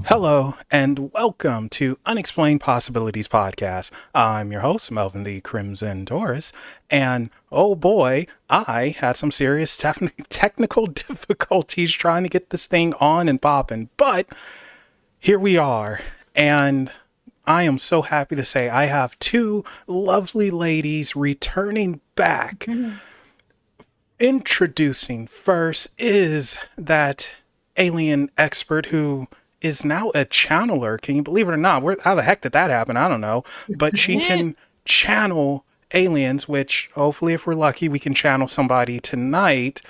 Hello and welcome to Unexplained Possibilities Podcast. I'm your host, Melvin the Crimson Taurus, and oh boy, I had some serious technical difficulties trying to get this thing on and popping, but here we are, and I am so happy to say I have two lovely ladies returning back. Introducing first is that alien expert who is now a channeler. Can you believe it or not? How the heck did that happen? I don't know. But she can channel aliens, which hopefully, if we're lucky, we can channel somebody tonight.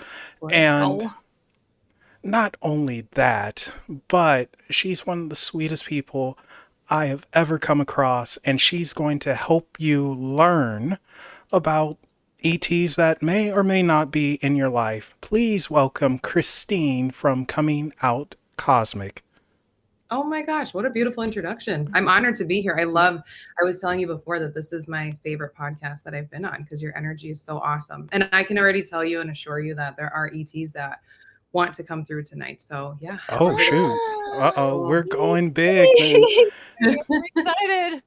Let's And go. not only that, but she's one of the sweetest people I have ever come across. And she's going to help you learn about ETs that may or may not be in your life. Please welcome Christine from Coming Out Cosmic. Oh my gosh, what a beautiful introduction. I'm honored to be here. I was telling you before that this is my favorite podcast that I've been on because your energy is so awesome. And I can already tell you and assure you that there are ETs that want to come through tonight. So yeah. Oh, shoot. Uh-oh, we're going big. We're excited.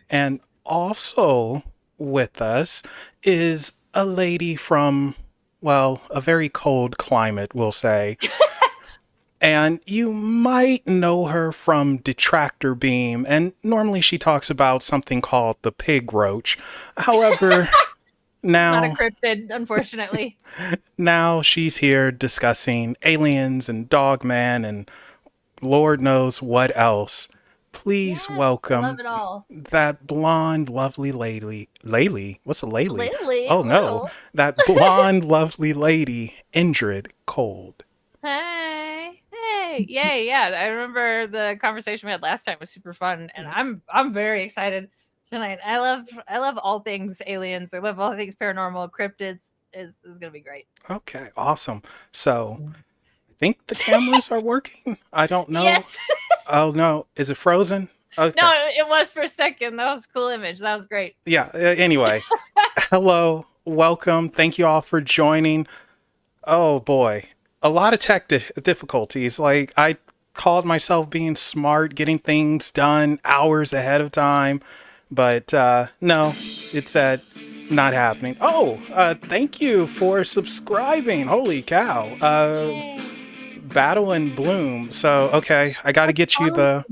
And also with us is a lady from, well, a very cold climate, we'll say. And you might know her from Detractor Beam, and normally she talks about something called the pigroach. However, Not a now cryptid, unfortunately. now she's here discussing aliens and Dogman and Lord knows what else. Please Yes, welcome love it all. that blonde, lovely lady. Laylee? What's a Laylee? Lately, Oh no, that blonde, lovely lady, Indrid Cold. Hey, yay, yeah. I remember the conversation we had last time was super fun, and I'm very excited tonight. I love all things aliens. I love all things paranormal. Cryptids is gonna be great. Okay, awesome. So, I think the cameras are working. I don't know. Yes. Oh no, is it frozen? Okay. No, it was for a second. That was a cool image. That was great. Yeah, anyway. Hello, welcome. Thank you all for joining. Oh boy, a lot of tech difficulties. Like, I called myself being smart, getting things done hours ahead of time, but no, it said not happening. Oh, thank you for subscribing. Holy cow. Yay. Battle and Bloom. So, okay, I got to get you the.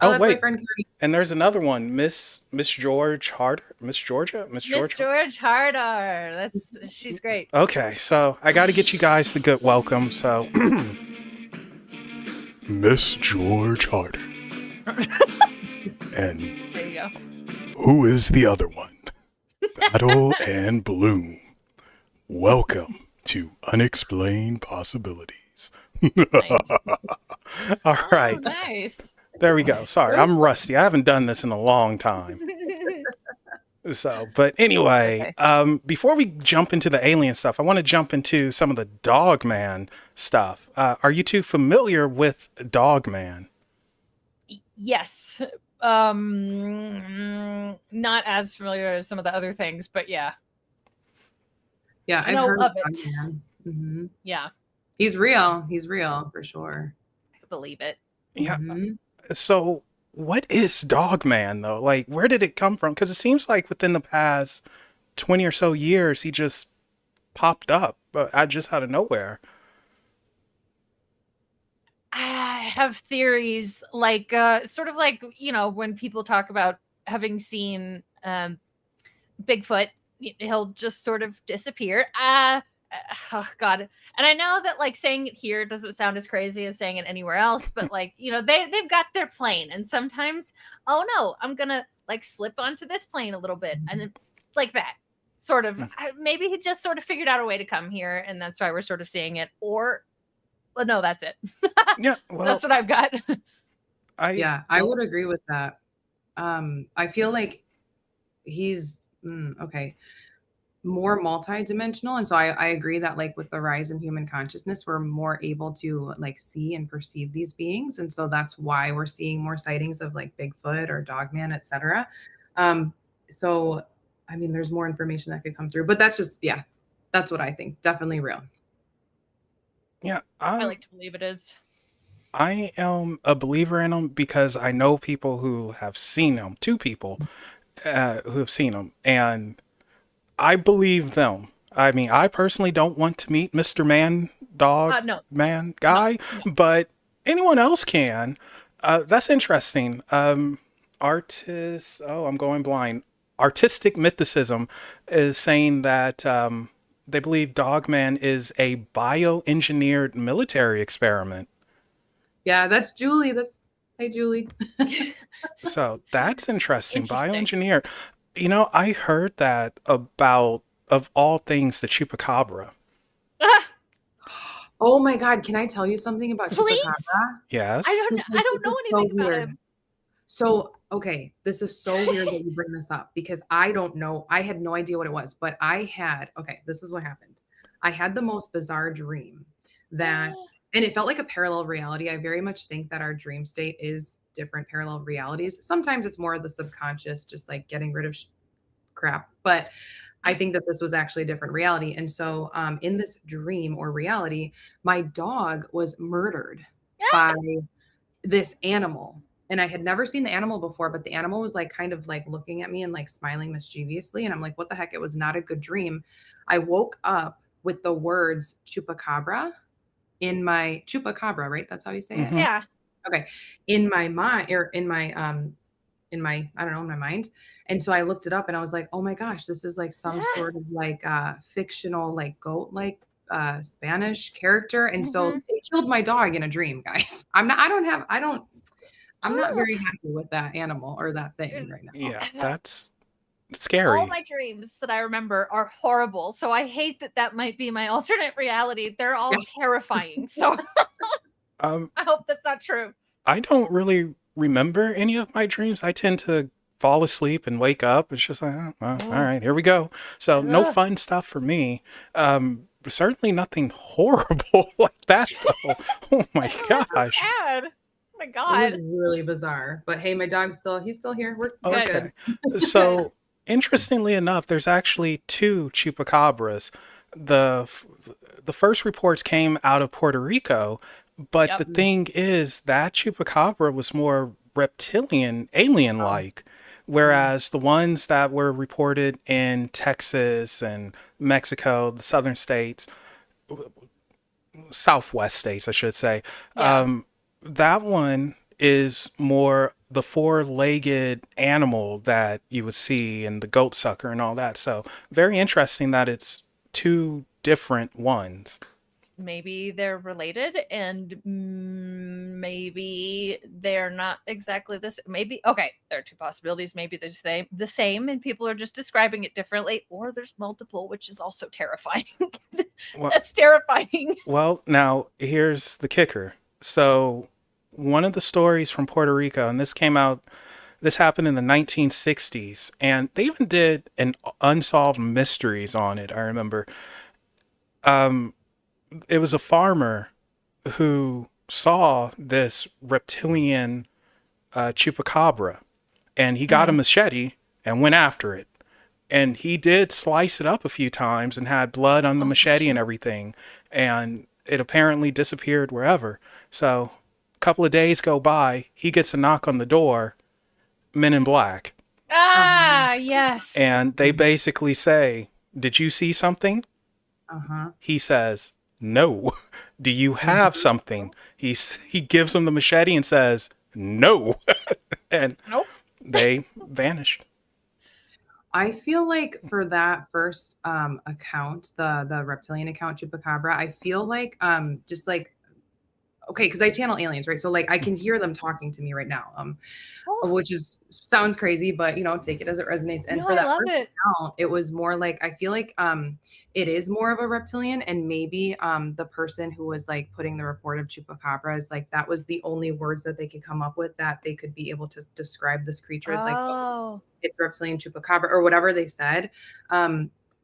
Oh, That's my wait. friend Carrie. And there's another one, Miss George Harder, Miss Georgia, Miss Miss Georgia. George Hardar. She's great. Okay, so I got to get you guys the good welcome. So, Miss George Harder, and There you go. who is the other one? Battle and Bloom. Welcome to Unexplained Possibilities. Nice. All right, Oh, nice. there we go. Sorry, I'm rusty. I haven't done this in a long time. So, but anyway, before we jump into the alien stuff, I want to jump into some of the Dogman stuff. Are you two familiar with Dogman? Yes. Not as familiar as some of the other things, but yeah. Yeah, I I've know heard of of it. Dogman. Yeah. He's real. He's real for sure. I believe it. Yeah. Mhm. So, what is Dogman though? Like, where did it come from? Because it seems like within the past 20 or so years, he just popped up, just out of nowhere. I have theories like sort of like, when people talk about having seen Bigfoot, he'll just sort of disappear. Oh god. And I know that like saying it here doesn't sound as crazy as saying it anywhere else, but like, they've got their plane and sometimes, oh no, I'm going to like slip onto this plane a little bit and like that. Sort of maybe he just sort of figured out a way to come here and that's why we're sort of seeing it, or well, no, that's it. Yeah, well, That's what I've got. Yeah, I would agree with that. I feel like he's okay, more multidimensional, and so I agree that like with the rise in human consciousness, we're more able to like see and perceive these beings, and so that's why we're seeing more sightings of like Bigfoot or Dogman, etc. So I mean, there's more information that could come through, but that's just that's what I think. Definitely real. Yeah, I like to believe it is. I am a believer in them because I know people who have seen them, two people who have seen them, and I believe them. I mean, I personally don't want to meet Mr. Man, Dog, No. Man, Guy, but anyone else can. That's interesting. I'm going blind. Artistic mythicism is saying that they believe Dogman is a bioengineered military experiment. Yeah, that's Julie. Hey, Julie. So that's interesting. Bioengineered. You know, I heard that about, of all things, the chupacabra. Oh my God. Can I tell you something about chupacabra? Yes. I don't know anything about him. So, okay, this is so weird that you bring this up because I don't know. I had no idea what it was, but this is what happened. I had the most bizarre dream and it felt like a parallel reality. I very much think that our dream state is different parallel realities. Sometimes it's more of the subconscious, just like getting rid of crap. But I think that this was actually a different reality. And so in this dream or reality, my dog was murdered by this animal. And I had never seen the animal before, but the animal was like kind of like looking at me and like smiling mischievously. And I'm like, what the heck? It was not a good dream. I woke up with the words chupacabra in my chupacabra, right? That's how you say it? Yeah. Okay. In my mind or in my I don't know, in my mind. And so I looked it up and I was like, oh my gosh, this is like some sort of like fictional, like goat, like Spanish character. And so they killed my dog in a dream, guys. I'm not very happy with that animal or that thing right now. Yeah, that's scary. All my dreams that I remember are horrible. So I hate that might be my alternate reality. They're all terrifying. So I hope that's not true. I don't really remember any of my dreams. I tend to fall asleep and wake up. It's just like, all right, here we go. So no fun stuff for me. Certainly nothing horrible like that, though. Oh my gosh. So sad. Oh my God. It was really bizarre. But hey, my dog's he's still here. We're good. So interestingly enough, there's actually two chupacabras. The first reports came out of Puerto Rico, but the thing is that chupacabra was more reptilian, alien-like, whereas the ones that were reported in Texas and Mexico, the southern states, southwest states, I should say, that one is more the four-legged animal that you would see in the goat sucker and all that. So very interesting that it's two different ones. Maybe they're related and maybe they're not exactly this. Maybe, okay, there are two possibilities. Maybe they're the same and people are just describing it differently, or there's multiple, which is also terrifying. That's terrifying. Well, now here's the kicker. So one of the stories from Puerto Rico, and this happened in the 1960s, and they even did an unsolved mysteries on it. I remember. It was a farmer who saw this reptilian chupacabra, and he got a machete and went after it. And he did slice it up a few times and had blood on the machete and everything. And it apparently disappeared wherever. So a couple of days go by, he gets a knock on the door, Men in Black. Yes. And they basically say, did you see something? He says, no. Do you have something? He gives him the machete and says, no. And they vanished. I feel like for that first account, the reptilian account, Chupacabra, I feel like just like, okay, because I channel aliens, right? So like I can hear them talking to me right now, which sounds crazy, but take it as it resonates. And for that first account, it was more like, I feel like it is more of a reptilian, and maybe the person who was like putting the report of Chupacabra is like, that was the only words that they could come up with that they could be able to describe this creature as like, oh, it's reptilian Chupacabra or whatever they said.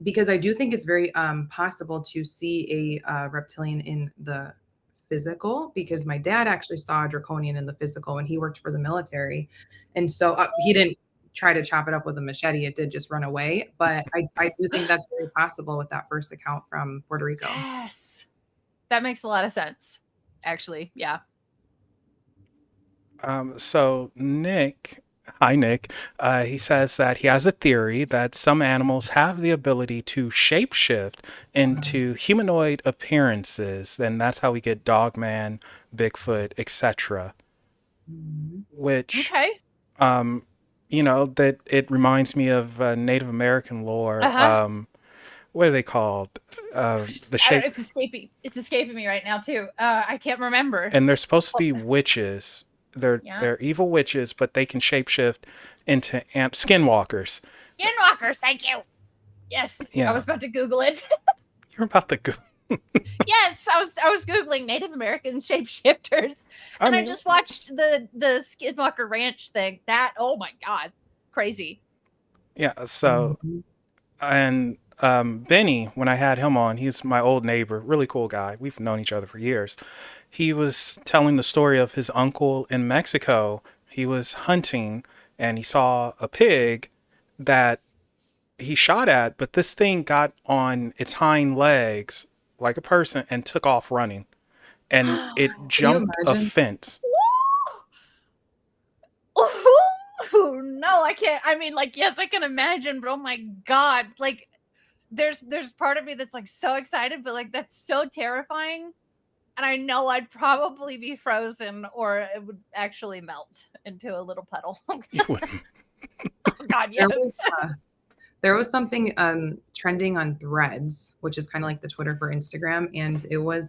Because I do think it's very possible to see a reptilian in the physical, because my dad actually saw a draconian in the physical when he worked for the military. And so he didn't try to chop it up with a machete. It did just run away. But I do think that's very possible with that first account from Puerto Rico. Yes. That makes a lot of sense, actually. Yeah. So Nick, hi Nick, he says that he has a theory that some animals have the ability to shapeshift into humanoid appearances, and that's how we get Dogman, Bigfoot, etc. Which, Okay. that it reminds me of Native American lore. What are they called? The shape, It's escaping me right now too. I can't remember. and they're supposed to be witches. They're evil witches, but they can shapeshift into skinwalkers. Skinwalkers, thank you. Yes. Yeah. I was about to Google it. You're about to go. Yes, I was Googling Native American shapeshifters. And I just watched the Skinwalker Ranch thing. Oh my God. Crazy. Yeah, so and Benny, when I had him on, he's my old neighbor, really cool guy. We've known each other for years. He was telling the story of his uncle in Mexico. He was hunting and he saw a pig that he shot at, but this thing got on its hind legs like a person and took off running. And it jumped a fence. Oh, no, I can't. I mean, like, yes, I can imagine, but oh my God. Like, there's part of me that's like so excited, but like that's so terrifying. And I know I'd probably be frozen or it would actually melt into a little puddle. Oh God, yes. There was something trending on Threads, which is kind of like the Twitter for Instagram, and it was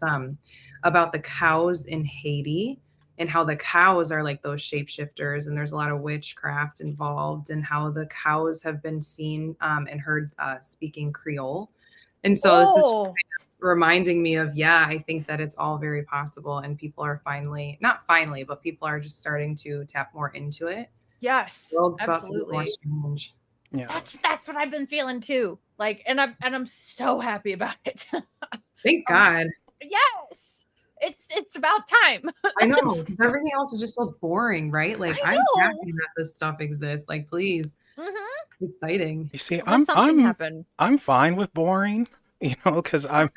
about the cows in Haiti and how the cows are like those shapeshifters, and there's a lot of witchcraft involved, and how the cows have been seen and heard speaking Creole. And so this is kind of reminding me of, I think that it's all very possible, and people are not finally, but people are just starting to tap more into it. Yes, The world's absolutely. about to get more strange. Yeah. That's what I've been feeling too. Like, and I'm so happy about it. Thank God. Yes. It's about time. I know, because everything else is just so boring, right? Like, I'm happy that this stuff exists. Like, please. It's exciting. You see, I'm fine with boring, because I'm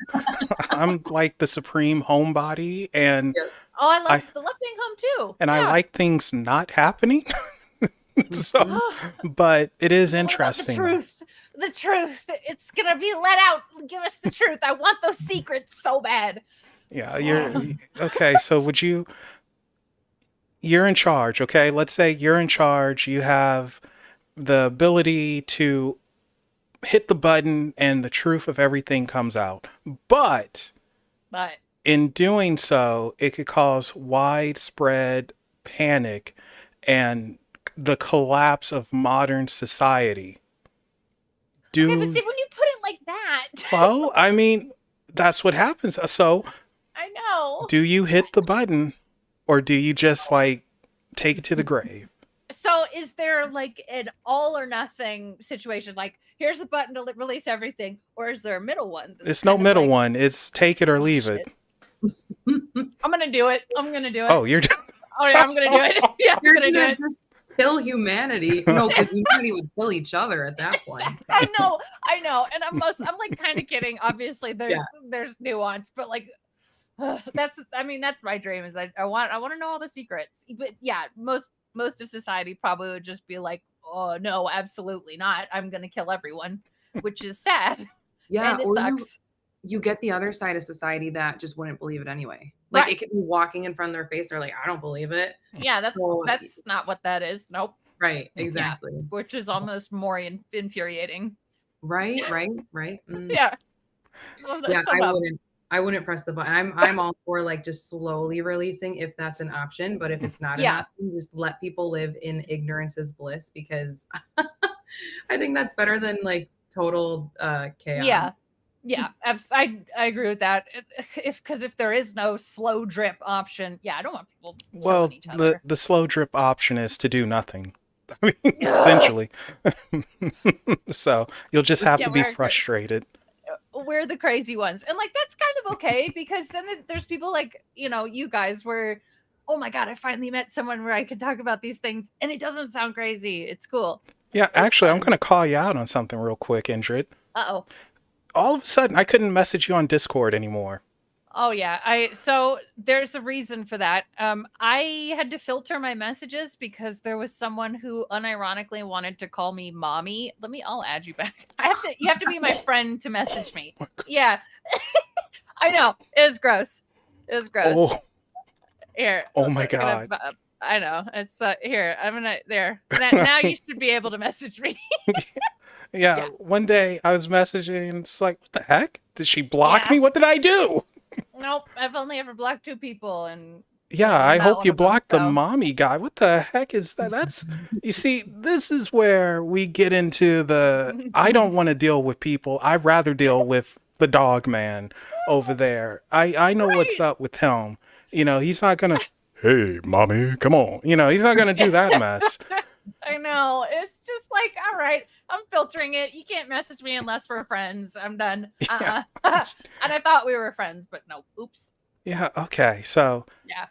like the supreme homebody, and I love being home too. And I like things not happening. So, but it is interesting. The truth. It's gonna be let out. Give us the truth. I want those secrets so bad. Yeah, you're okay. So you're in charge, okay? Let's say you're in charge. You have the ability to hit the button and the truth of everything comes out. But in doing so, it could cause widespread panic and the collapse of modern society. Okay, but see, when you put it like that. Well, I mean, that's what happens. So I know. Do you hit the button or do you just like take it to the grave? So is there like an all or nothing situation? Like, here's the button to release everything, or is there a middle one? It's no middle one. It's take it or leave it. I'm gonna do it. Oh, you're. Oh yeah, I'm gonna do it. Yeah, I'm gonna do it. Just kill humanity. No, because humanity would kill each other at that point. I know, and I'm like kind of kidding. Obviously, there's nuance, but like. That's my dream is I want to know all the secrets. But yeah, most of society probably would just be like, oh no, absolutely not. I'm gonna kill everyone, which is sad. Yeah, and it sucks. You get the other side of society that just wouldn't believe it anyway. Like it could be walking in front of their face. They're like, I don't believe it. Yeah, that's not what that is. Nope. Right. Exactly. Yeah, which is almost more infuriating. Right. Yeah. I wouldn't press the button. I'm all for like just slowly releasing if that's an option. But if it's not an option, just let people live in ignorance is bliss, because I think that's better than like total chaos. Yeah. I agree with that. Because if there is no slow drip option, I don't want people killing each other. The slow drip option is to do nothing. I mean, essentially. So you'll just have to be frustrated. We're the crazy ones, and like that's kind of okay, because then there's people like you guys where, oh my God, I finally met someone where I can talk about these things and it doesn't sound crazy. It's cool. Yeah, actually, I'm gonna call you out on something real quick, Indrid. Uh-oh. All of a sudden, I couldn't message you on Discord anymore. Oh yeah. So there's a reason for that. I had to filter my messages because there was someone who unironically wanted to call me mommy. I'll add you back. You have to be my friend to message me. Yeah. I know. It was gross. Oh, Here. oh my God. I know. It's here. I'm gonna there. Now you should be able to message me. Yeah. One day I was messaging and it's like, what the heck? Did she block me? What did I do? Nope. I've only ever blocked 2 people, and yeah, I hope you blocked the mommy guy. What the heck is that? That's, you see, this is where we get into I don't want to deal with people. I'd rather deal with the Dogman over there. I know what's up with him. He's not gonna, hey, mommy, come on. He's not gonna do that mess. I know. It's just like, all right, I'm filtering it. You can't message me unless we're friends. I'm done. And I thought we were friends, but no. Oops. Yeah. Okay. So. Yeah.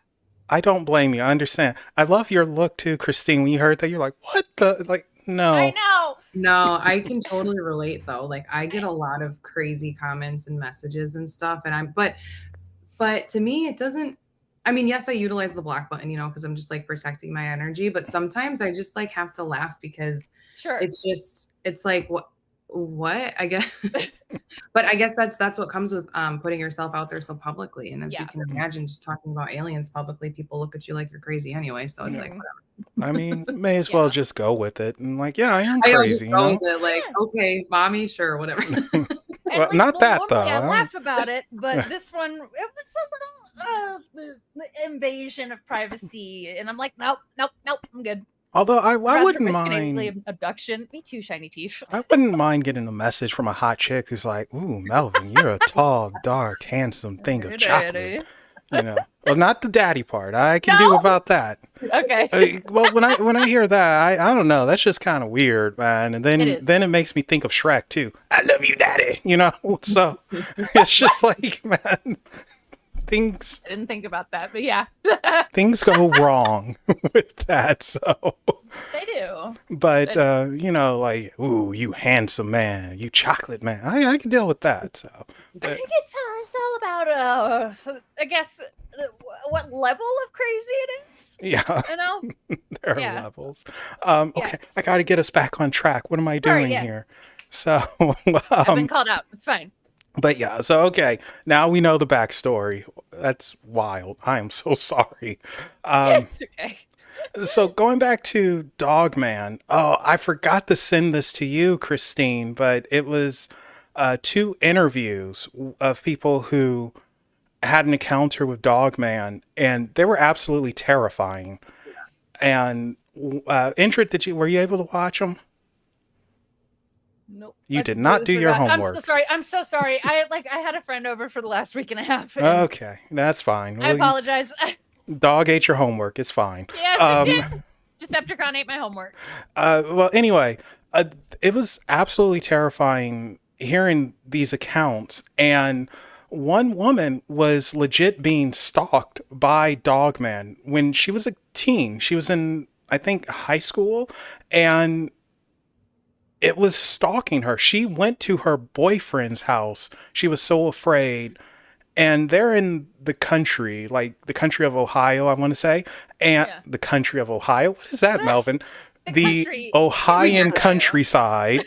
I don't blame you. I understand. I love your look too, Christine. When you heard that, you're like, what the? Like, no. I know. No, I can totally relate though. Like, I get a lot of crazy comments and messages and stuff. And but to me, it doesn't. I mean, yes, I utilize the block button, because I'm just like protecting my energy. But sometimes I just like have to laugh because it's like, what I guess. But I guess that's what comes with putting yourself out there so publicly. And as you can imagine, just talking about aliens publicly, people look at you like you're crazy anyway. So it's like, whatever. I mean, may as well just go with it. And like, yeah, I am crazy. With it, like, okay, mommy, sure, whatever. Well, not that though. I laugh about it, but this one, it was a little the invasion of privacy, and I'm like, nope, I'm good. Although I wouldn't mind abduction. Me too, shiny teeth. I wouldn't mind getting a message from a hot chick who's like, "Ooh, Melvin, you're a tall, dark, handsome thing of chocolate." Well, not the daddy part. I can do without that. Okay. Well, when I hear that, I don't know. That's just kind of weird, man. And then it makes me think of Shrek too. I love you, daddy. So it's just like, man. I didn't think about that, but yeah. Things go wrong with that, so. They do. But, like, ooh, you handsome man, you chocolate man. I can deal with that, so. But I think it's all about, I guess, what level of crazy it is. Yeah. There are levels. Okay, yes. I got to get us back on track. What am I doing here? So. I've been called out. It's fine. But yeah, so okay, now we know the backstory. That's wild. I am so sorry. It's okay. So going back to Dogman, I forgot to send this to you, Christine, but it was 2 interviews of people who had an encounter with Dogman, and they were absolutely terrifying. And Indrid, were you able to watch them? Nope. You did not do your homework. I'm so sorry. I had a friend over for the last week and a half. Okay, that's fine. I apologize. Dog ate your homework. It's fine. Yes, it did. Decepticon ate my homework. Well, anyway, it was absolutely terrifying hearing these accounts. And one woman was legit being stalked by Dogman when she was a teen. She was in, I think, high school, and it was stalking her. She went to her boyfriend's house. She was so afraid. And they're in the country, like the country of Ohio, I want to say. And the country of Ohio? What is that, Melvin? The Ohioan countryside.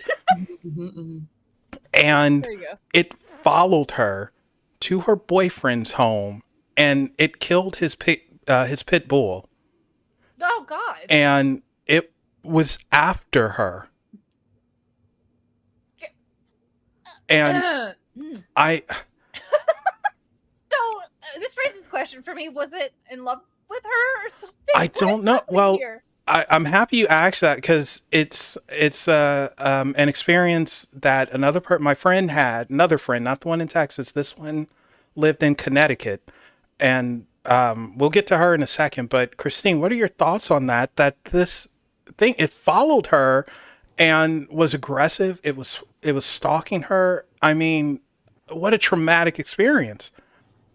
And it followed her to her boyfriend's home, and it killed his pit bull. Oh, God. And it was after her. And So this raises a question for me. Was it in love with her or something? I don't know. Well, I'm happy you asked that, because it's an experience that my friend had, another friend, not the one in Texas. This one lived in Connecticut, and we'll get to her in a second. But Christine, what are your thoughts on that? That this thing, it followed her and was aggressive. It was stalking her. I mean, what a traumatic experience.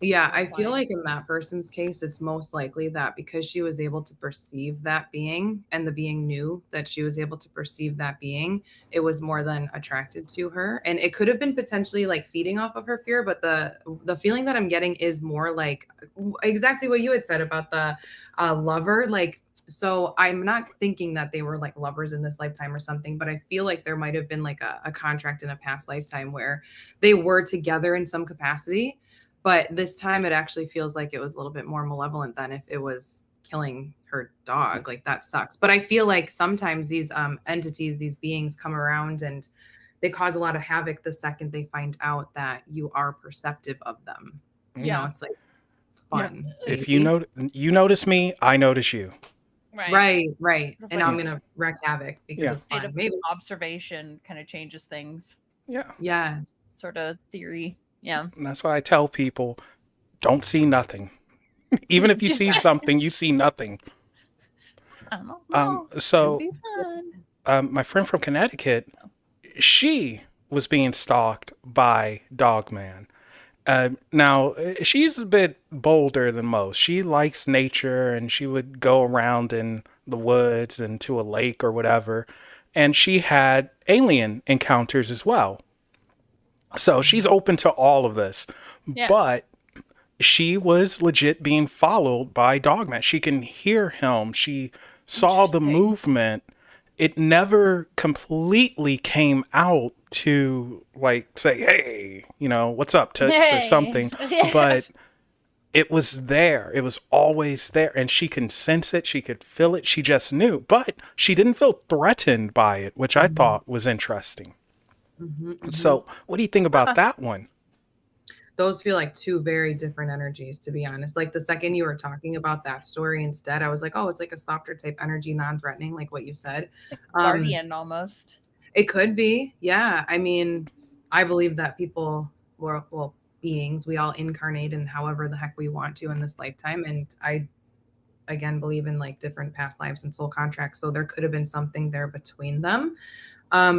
Yeah, I feel like in that person's case, it's most likely that because she was able to perceive that being and the being knew that she was able to perceive that being, it was more than attracted to her. And it could have been potentially like feeding off of her fear, but the feeling that I'm getting is more like exactly what you had said about the lover. Like, so I'm not thinking that they were like lovers in this lifetime or something, but I feel like there might have been like a contract in a past lifetime where they were together in some capacity. But this time it actually feels like it was a little bit more malevolent than if it was killing her dog. Like that sucks. But I feel like sometimes these entities, these beings come around and they cause a lot of havoc the second they find out that you are perceptive of them. You know, it's like fun. Yeah. If you notice me, I notice you. Right. And I'm gonna wreak havoc because it's fun. Maybe observation kind of changes things. Yeah. Yes. Sort of theory. Yeah. And that's why I tell people, don't see nothing. Even if you see something, you see nothing. So my friend from Connecticut, she was being stalked by Dogman. Now, she's a bit bolder than most. She likes nature, and she would go around in the woods and to a lake or whatever. And she had alien encounters as well. So she's open to all of this. Yeah. But she was legit being followed by Dogman. She can hear him. She saw the movement. It never completely came out to like say, hey, you know, what's up, Toots, or something. But it was there. It was always there. And she can sense it. She could feel it. She just knew. But she didn't feel threatened by it, which I thought was interesting. So what do you think about that one? Those feel like two very different energies, to be honest. Like the second you were talking about that story instead, I was like, oh, it's like a softer type energy, non-threatening, like what you said. Like guardian almost. It could be. Yeah. I mean, I believe that people were, well, beings, we all incarnate in however the heck we want to in this lifetime. And I, again, believe in like different past lives and soul contracts. So there could have been something there between them.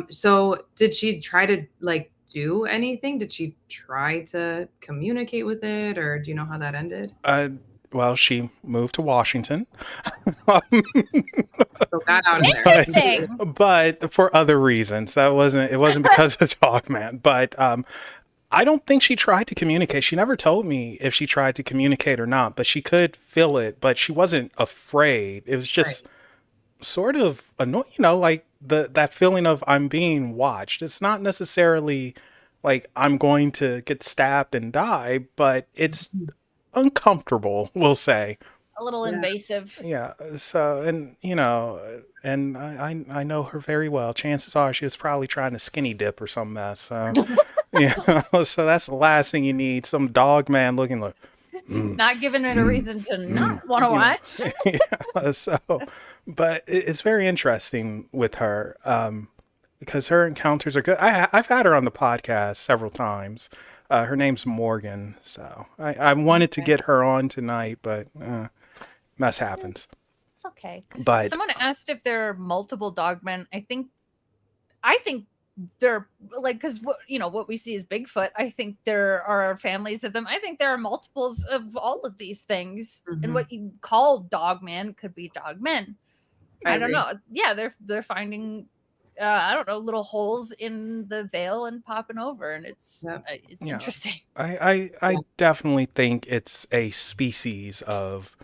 So did she try to like do anything? Did she try to communicate with it, or do you know how that ended? Well, she moved to Washington. So got out of there. Interesting. But for other reasons. It wasn't because of Dogman. But I don't think she tried to communicate. She never told me if she tried to communicate or not, but she could feel it, but she wasn't afraid. It was just sort of annoying, you know, like that feeling of I'm being watched. It's not necessarily like I'm going to get stabbed and die, but it's uncomfortable, we'll say. A little invasive. Yeah. So, and you know, and I know her very well. Chances are she was probably trying to skinny dip or some mess. So, so that's the last thing you need. Some dog man looking like. Not giving it a reason to not want to watch. Yeah, so, but it's very interesting with her because her encounters are good. I've had her on the podcast several times. Her name's Morgan, so I wanted to get her on tonight, but mess happens. It's okay. But someone asked if there are multiple dogmen. I think they're like, because what we see is Bigfoot. I think there are families of them. I think there are multiples of all of these things, and what you call dogman could be dogmen. I don't know. Yeah, they're finding I don't know, little holes in the veil and popping over, and it's interesting. I definitely think it's a species of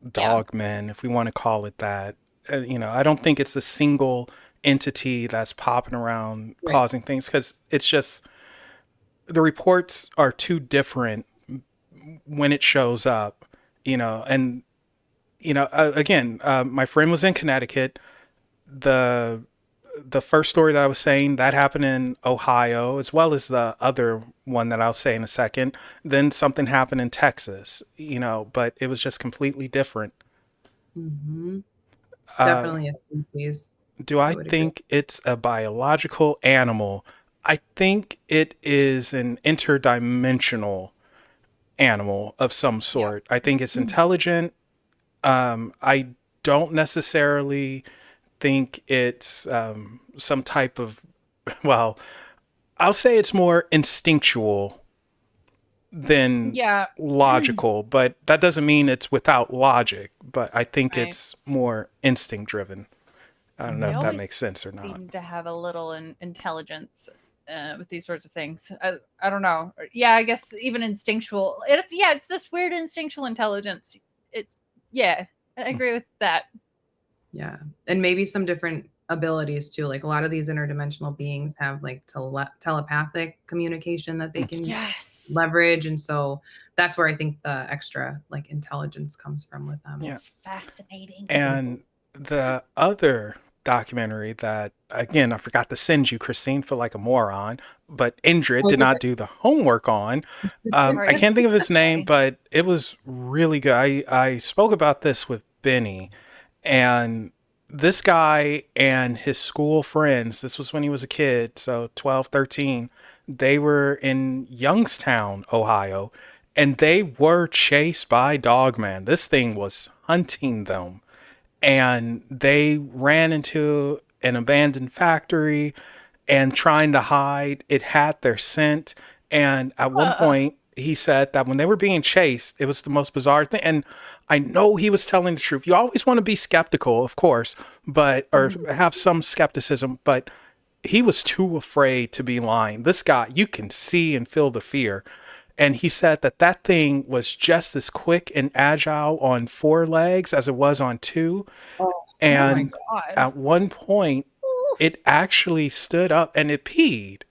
dogmen, if we want to call it that. I don't think it's a single entity that's popping around causing things, because it's just the reports are too different when it shows up, and again, my friend was in Connecticut. The first story that I was saying that happened in Ohio, as well as the other one that I'll say in a second. Then something happened in Texas, but it was just completely different. Definitely a species. Do I think it's a biological animal? I think it is an interdimensional animal of some sort. I think it's intelligent. I don't necessarily think it's some type of, well, I'll say it's more instinctual than logical, but that doesn't mean it's without logic. But I think it's more instinct driven. I don't know if that makes sense or not. Seem to have a little intelligence with these sorts of things. I don't know. Yeah, I guess even instinctual. It's this weird instinctual intelligence. I agree with that. Yeah, and maybe some different abilities too. Like a lot of these interdimensional beings have like telepathic communication that they can leverage, and so that's where I think the extra like intelligence comes from with them. It's fascinating. And the other documentary that, again, I forgot to send you, Christine, feel like a moron, but Indrid did not do the homework on. I can't think of his name, but it was really good. I spoke about this with Benny, and this guy and his school friends, this was when he was a kid, so 12, 13, they were in Youngstown, Ohio, and they were chased by Dogman. This thing was hunting them. And they ran into an abandoned factory and trying to hide. It had their scent. And at one point, he said that when they were being chased, it was the most bizarre thing. And I know he was telling the truth. You always want to be skeptical, of course, or have some skepticism. But he was too afraid to be lying. This guy, you can see and feel the fear. And he said that thing was just as quick and agile on 4 legs as it was on 2. And at one point, it actually stood up and it peed.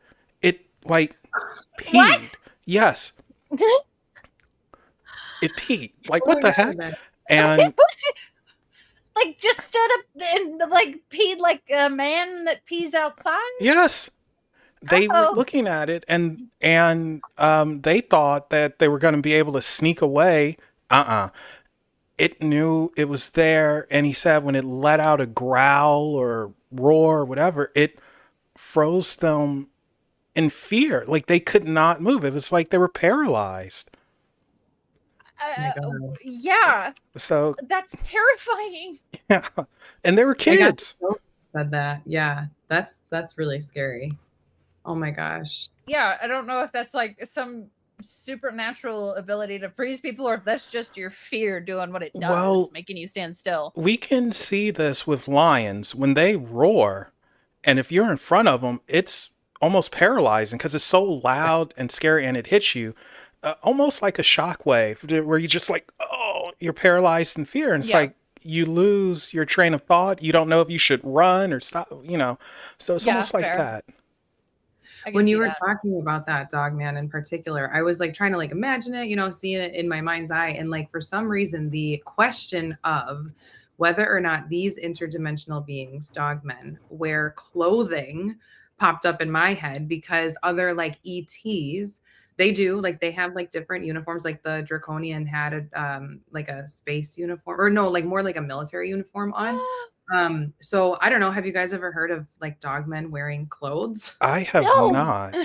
It peed. What? Yes. It peed. Like, what the heck? And like just stood up and like peed like a man that pees outside? Yes. They were looking at it and they thought that they were going to be able to sneak away. It knew it was there. And he said when it let out a growl or roar or whatever, it froze them in fear. Like they could not move. It was like they were paralyzed. Yeah. So that's terrifying. Yeah. And they were kids. Said that. Yeah. That's really scary. Oh my gosh. Yeah, I don't know if that's like some supernatural ability to freeze people or if that's just your fear doing what it does, making you stand still. We can see this with lions when they roar, and if you're in front of them, it's almost paralyzing because it's so loud and scary and it hits you almost like a shockwave where you just like, you're paralyzed in fear. And it's like you lose your train of thought. You don't know if you should run or stop, so it's almost like that. When you were talking about that Dogman in particular, I was like trying to like imagine it, seeing it in my mind's eye. And like, for some reason, the question of whether or not these interdimensional beings, Dogmen, wear clothing popped up in my head because other like ETs, they do, like they have like different uniforms, like the Draconian had like a space uniform or no, like more like a military uniform on. So I don't know. Have you guys ever heard of like Dogmen wearing clothes? I have not.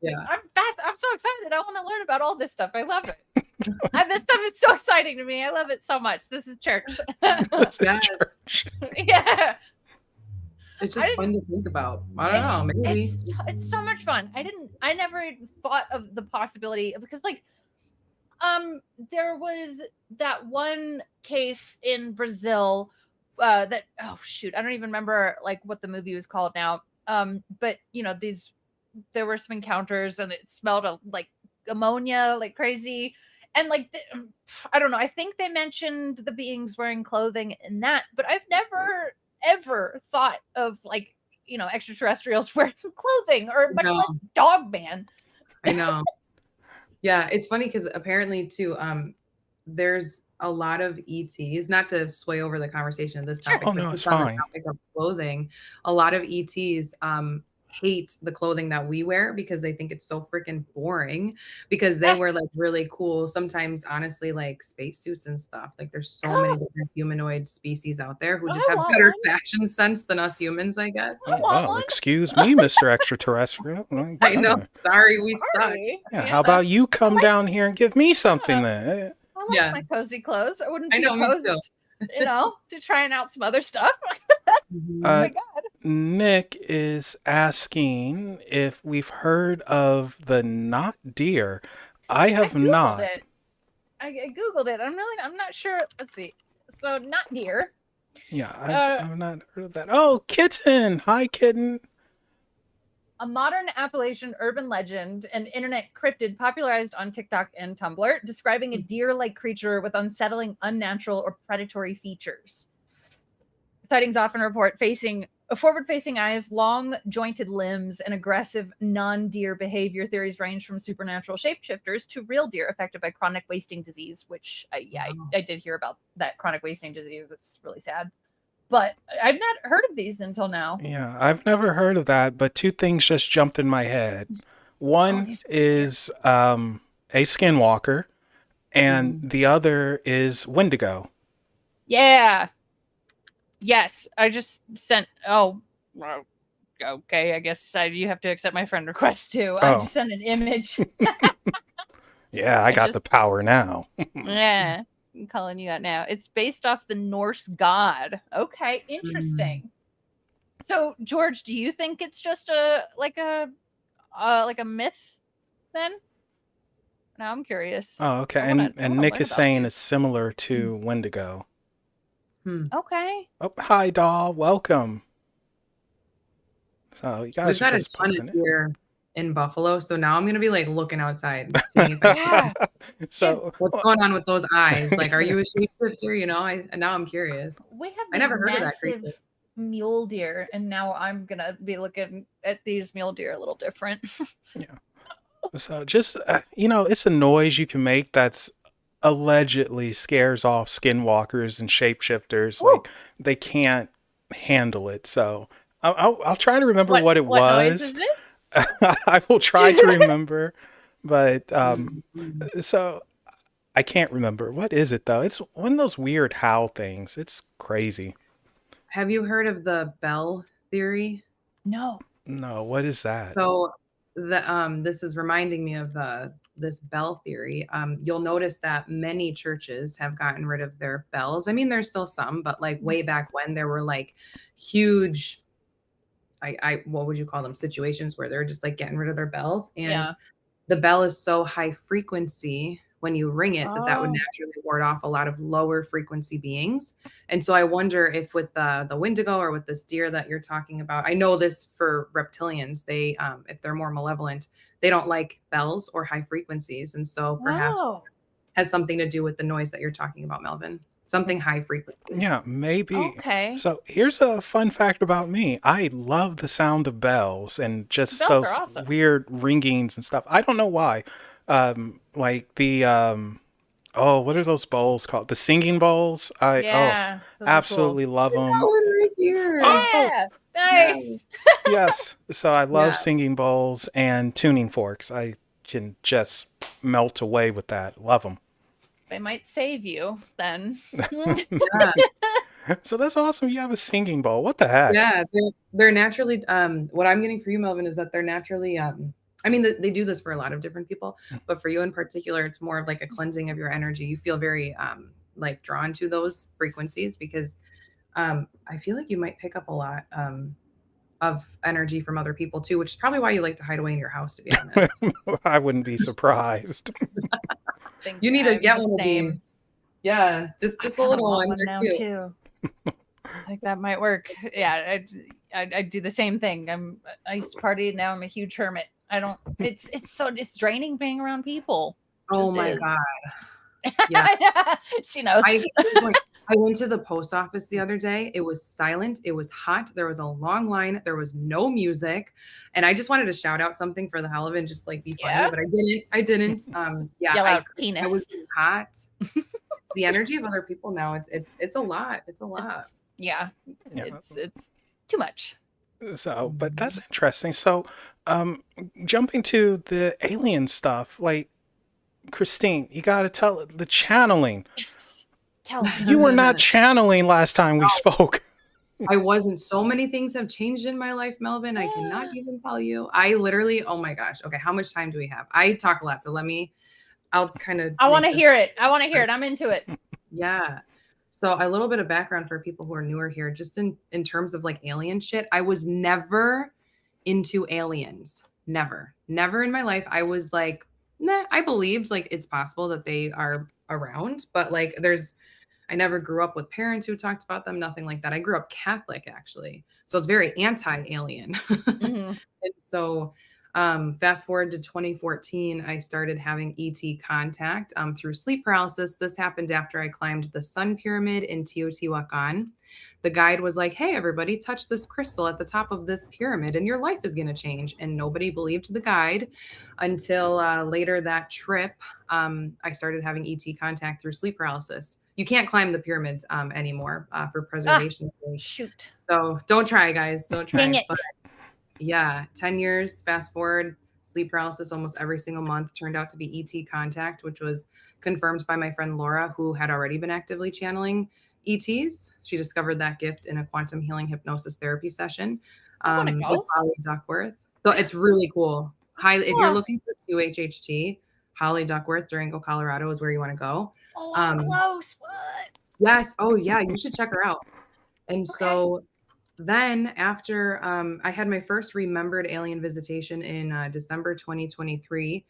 Yeah. I'm so excited. I want to learn about all this stuff. I love it. This stuff is so exciting to me. I love it so much. This is church. Church. Yeah. It's just fun to think about. I don't know. Maybe it's so much fun. I never thought of the possibility because like, there was that one case in Brazil that I don't even remember like what the movie was called now. But there were some encounters and it smelled of like ammonia like crazy, and like I don't know. I think they mentioned the beings wearing clothing in that, but I've never ever thought of like extraterrestrials wearing clothing or much less Dogman. I know. Yeah, it's funny because apparently too, there's a lot of ETs, not to sway over the conversation of this topic, but it's fine. On the topic of clothing, a lot of ETs hate the clothing that we wear because they think it's so freaking boring because they wear like really cool, sometimes honestly like spacesuits and stuff. Like there's so many different humanoid species out there who just have better fashion sense than us humans, I guess. Well, excuse me, Mr. Extraterrestrial. I know. Sorry, we suck. Yeah, how about you come down here and give me something then? I like my cozy clothes. I wouldn't be opposed, to trying out some other stuff. Oh my God. Nick is asking if we've heard of the not deer. I have not. I Googled it. I'm not sure. Let's see. So not deer. Yeah, I've not heard of that. Oh, kitten. Hi, kitten. A modern Appalachian urban legend and internet cryptid popularized on TikTok and Tumblr, describing a deer-like creature with unsettling, unnatural, or predatory features. Sightings often report forward-facing eyes, long, jointed limbs, and aggressive non-deer behavior. Theories range from supernatural shapeshifters to real deer affected by chronic wasting disease, which I did hear about that chronic wasting disease. It's really sad. But I've not heard of these until now. Yeah, I've never heard of that, but two things just jumped in my head. One is a skinwalker, and the other is Wendigo. Yeah. Yes, I just sent. Oh, okay. I guess you have to accept my friend request too. I just sent an image. Yeah, I got the power now. Yeah, I'm calling you out now. It's based off the Norse god. Okay, interesting. So, George, do you think it's just a myth then? Now I'm curious. Oh, okay. And Nick is saying it's similar to Wendigo. Okay. Oh, hi, doll. Welcome. So you guys we've got a ton of deer in Buffalo, so now I'm gonna be like looking outside, seeing if I see. So what's going on with those eyes? Like, are you a shapeshifter? You know, now I'm curious. I never heard of that creature. Mule deer, and now I'm gonna be looking at these mule deer a little different. Yeah. So just it's a noise you can make that's allegedly scares off skinwalkers and shapeshifters. Ooh. Like they can't handle it. So I'll try to remember what it was. Noise is it? I will try to remember, but so I can't remember. What is it though? It's one of those weird howl things. It's crazy. Have you heard of the bell theory? No. What is that? So this is reminding me of this bell theory. You'll notice that many churches have gotten rid of their bells. I mean, there's still some, but like way back when there were like huge, what would you call them? Situations where they're just like getting rid of their bells. And the bell is so high frequency when you ring it that would naturally ward off a lot of lower frequency beings. And so I wonder if with the Wendigo or with this deer that you're talking about, I know this for reptilians, they if they're more malevolent, they don't like bells or high frequencies. And so perhaps has something to do with the noise that you're talking about, Melvin. Something high frequency. Yeah, maybe. Okay. So here's a fun fact about me. I love the sound of bells and just those weird ringings and stuff. I don't know why. Like the what are those bowls called? The singing bowls. I absolutely love them. Right here. Yeah, nice. Yes. So I love singing bowls and tuning forks. I can just melt away with that. Love them. They might save you then. So that's awesome. You have a singing bowl. What the heck? Yeah, they're naturally. What I'm getting for you, Melvin, is that they're naturally. I mean, they do this for a lot of different people, but for you in particular, it's more of like a cleansing of your energy. You feel very like drawn to those frequencies because I feel like you might pick up a lot of energy from other people too, which is probably why you like to hide away in your house, to be honest. I wouldn't be surprised. You need to get one of these. Yeah, just a little one. Now too. I think that might work. Yeah, I do the same thing. I used to party, now I'm a huge hermit. I don't. It's draining being around people. Oh my god. Yeah, she knows. I went to the post office the other day. It was silent. It was hot. There was a long line. There was no music. And I just wanted to shout out something for the hell of it and just like be funny, but I didn't. Yell out penis. I was hot. The energy of other people now, it's a lot. It's a lot. It's too much. So, but that's interesting. So, jumping to the alien stuff, like Christine, you got to tell the channeling. Yes. Tell me. You were not channeling last time we spoke. I wasn't. So many things have changed in my life, Melvin. I cannot even tell you. I literally, oh my gosh. Okay. How much time do we have? I talk a lot. So I'll kind of. I want to hear it. I'm into it. Yeah. So a little bit of background for people who are newer here, just in terms of like alien shit. I was never into aliens. Never in my life. I was like Nah, I believed like it's possible that they are around, but like I never grew up with parents who talked about them, nothing like that. I grew up Catholic actually. So it's very anti-alien. Mm-hmm. And so fast forward to 2014, I started having ET contact through sleep paralysis. This happened after I climbed the Sun Pyramid in Teotihuacan. The guide was like, hey, everybody, touch this crystal at the top of this pyramid and your life is going to change. And nobody believed the guide until later that trip. I started having ET contact through sleep paralysis. You can't climb the pyramids anymore for preservation sake. Shoot. So don't try, guys. Don't try. Dang it. But yeah, 10 years, fast forward, sleep paralysis almost every single month turned out to be ET contact, which was confirmed by my friend Laura, who had already been actively channeling ETs. She discovered that gift in a quantum healing hypnosis therapy session with Holly Duckworth. So it's really cool. If you're looking for QHHT, Holly Duckworth, Durango, Colorado is where you want to go. Oh, close. What? Yes. Oh, yeah. You should check her out. And so then after I had my first remembered alien visitation in December 2023,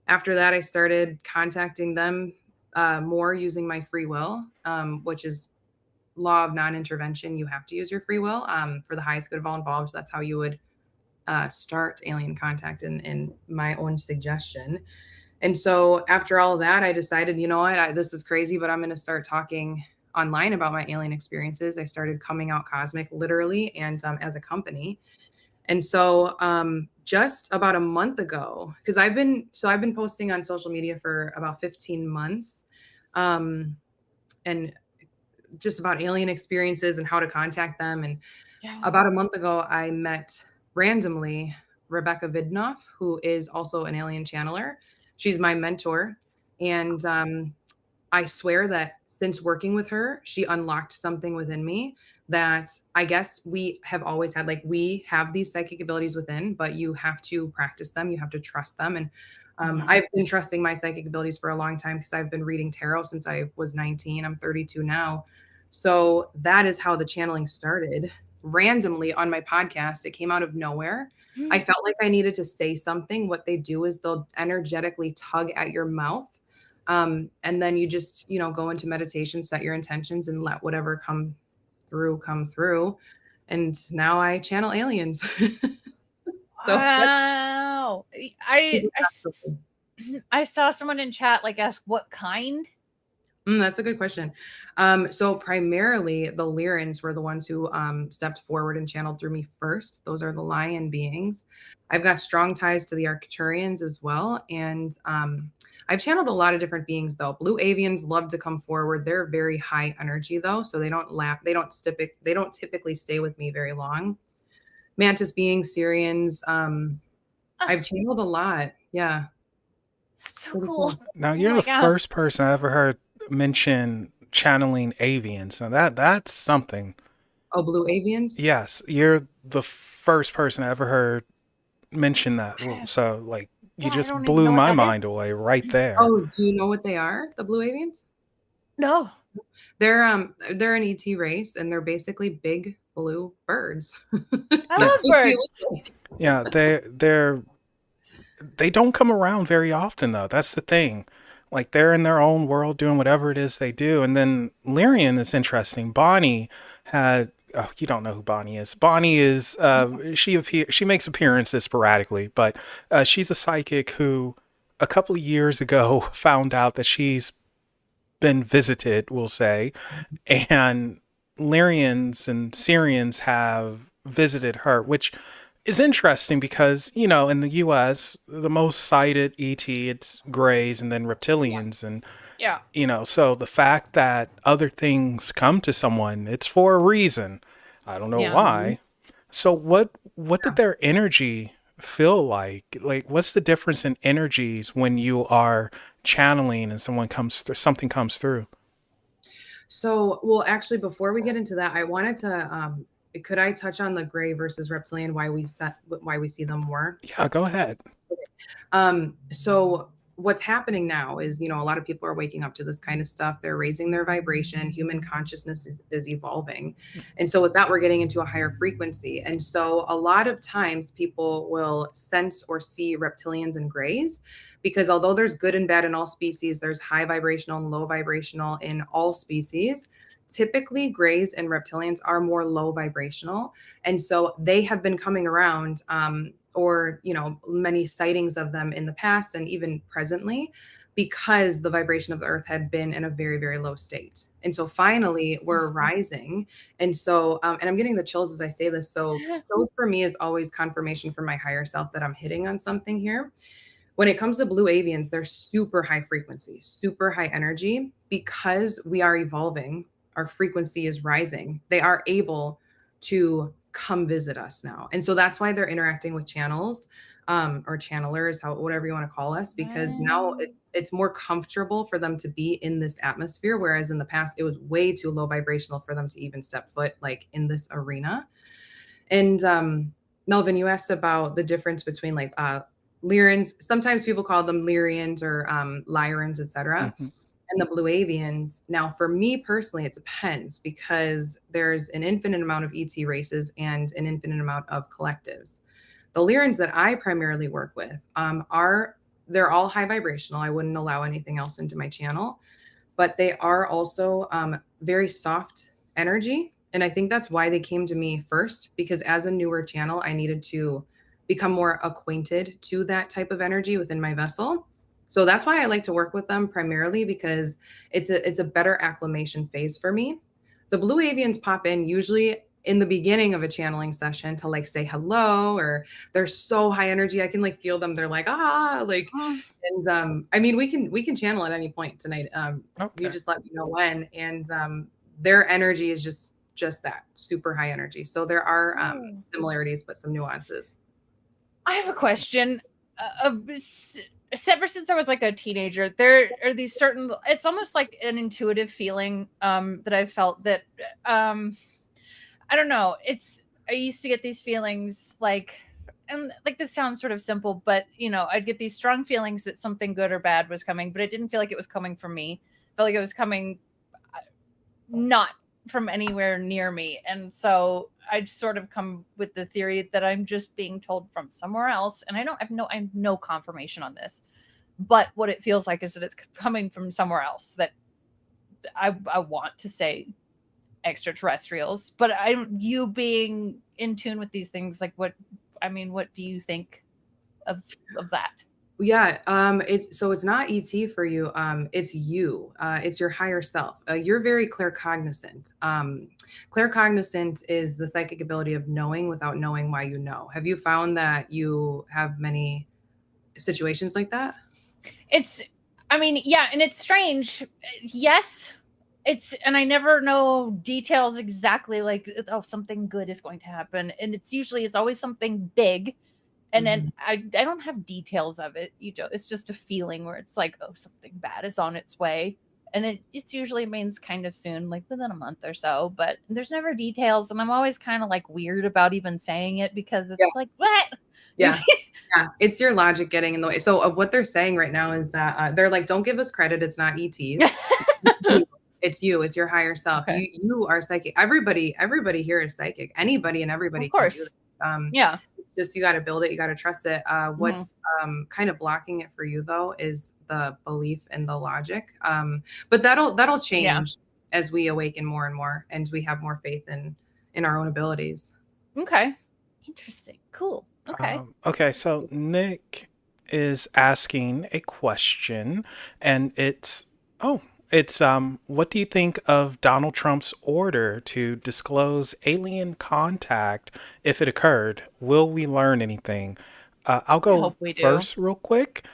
after that, I started contacting them more using my free will, which is law of non-intervention. You have to use your free will for the highest good of all involved. That's how you would start alien contact in my own suggestion. And so after all of that, I decided, you know what, this is crazy, but I'm going to start talking online about my alien experiences. I started coming out cosmic literally and as a company. And so just about a month ago, because I've been posting on social media for about 15 months and just about alien experiences and how to contact them. And about a month ago, I met randomly Rebecca Vidnoff, who is also an alien channeler. She's my mentor. And I swear that since working with her, she unlocked something within me that I guess we have always had. Like, we have these psychic abilities within, but you have to practice them. You have to trust them. And I've been trusting my psychic abilities for a long time because I've been reading tarot since I was 19. I'm 32 now. So that is how the channeling started. Randomly on my podcast, it came out of nowhere. I felt like I needed to say something. What they do is they'll energetically tug at your mouth. And then you just, go into meditation, set your intentions and let whatever come through. And now I channel aliens. Wow. I saw someone in chat ask what kind. That's a good question. So primarily the Lyrans were the ones who stepped forward and channeled through me first. Those are the lion beings. I've got strong ties to the Arcturians as well. And I've channeled a lot of different beings though. Blue avians love to come forward. They're very high energy though. So they don't typically stay with me very long. Mantis beings, Syrians. I've channeled a lot. Yeah. That's so cool. Now you're the first person I ever heard mention channeling avians. Now that's something. Oh, blue avians? Yes, you're the first person I ever heard mention that. So you just blew my mind away right there. Oh, do you know what they are? The blue avians? No. They're an ET race and they're basically big blue birds. I love birds. Yeah, they don't come around very often though. That's the thing. They're in their own world doing whatever it is they do. And then Lyrian is interesting. Bonnie had, you don't know who Bonnie is. Bonnie is, she makes appearances sporadically, but she's a psychic who a couple of years ago found out that she's been visited, we'll say, and Lyrians and Syrians have visited her, which is interesting because, in the US, the most cited ET, it's greys and then reptilians. And, so the fact that other things come to someone, it's for a reason. I don't know why. So what did their energy feel like? What's the difference in energies when you are channeling and something comes through? So, well, actually, before we get into that, I wanted to, could I touch on the gray versus reptilian, why we see them more? Yeah, go ahead. So what's happening now is, a lot of people are waking up to this kind of stuff. They're raising their vibration. Human consciousness is evolving. And so with that, we're getting into a higher frequency. And so a lot of times people will sense or see reptilians and grays, because although there's good and bad in all species, there's high vibrational and low vibrational in all species. Typically, grays and reptilians are more low vibrational. And so they have been coming around, or, many sightings of them in the past and even presently, because the vibration of the earth had been in a very, very low state. And so finally we're rising. And so, and I'm getting the chills as I say this. So those for me is always confirmation from my higher self that I'm hitting on something here. When it comes to blue avians, they're super high frequency, super high energy, because we are evolving. Our frequency is rising. They are able to come visit us now. And so that's why they're interacting with channels, or channelers, whatever you want to call us, because now it's more comfortable for them to be in this atmosphere. Whereas in the past, it was way too low vibrational for them to even step foot like in this arena. And Melvin, you asked about the difference between like Lyrans. Sometimes people call them Lyrians or Lyrans, etc. And the blue avians. Now, for me personally, it depends, because there's an infinite amount of ET races and an infinite amount of collectives. The Lyrans that I primarily work with they're all high vibrational. I wouldn't allow anything else into my channel, but they are also very soft energy. And I think that's why they came to me first, because as a newer channel, I needed to become more acquainted to that type of energy within my vessel. So that's why I like to work with them primarily, because it's a better acclimation phase for me. The blue avians pop in usually in the beginning of a channeling session to like say hello, or they're so high energy. I can like feel them. They're like, and I mean, we can channel at any point tonight. Okay. You just let me know when. And their energy is just that super high energy. So there are similarities, but some nuances. I have a question. Ever since I was like a teenager, there are these certain, it's almost like an intuitive feeling that I've felt that, I don't know. I used to get these feelings like, and like this sounds sort of simple, but I'd get these strong feelings that something good or bad was coming, but it didn't feel like it was coming from me. I felt like it was coming not from anywhere near me. And so I'd sort of come with the theory that I'm just being told from somewhere else. And I have no confirmation on this, but what it feels like is that it's coming from somewhere else, that I want to say extraterrestrials, but you being in tune with these things, like what do you think of that? Yeah, it's not ET for you. It's you. It's your higher self. You're very claircognizant. Claircognizant is the psychic ability of knowing without knowing why you know. Have you found that you have many situations like that? Yeah, and it's strange. Yes, and I never know details exactly, like, oh, something good is going to happen. And it's always something big. And then I don't have details of it. It's just a feeling where it's like, oh, something bad is on its way. And it usually means kind of soon, like within a month or so, but there's never details. And I'm always kind of like weird about even saying it, because it's like, what? Yeah. Yeah. It's your logic getting in the way. So what they're saying right now is that they're like, don't give us credit. It's not ETs. It's you. It's your higher self. Okay. You are psychic. Everybody here is psychic. Anybody and everybody. Of course. Yeah. Just, you got to build it. You got to trust it. What's kind of blocking it for you though is the belief and the logic. But that'll change as we awaken more and more, and we have more faith in our own abilities. Okay. Interesting. Cool. Okay. Okay. So Nick is asking a question, and it's what do you think of Donald Trump's order to disclose alien contact if it occurred? Will we learn anything? I'll go first real quick.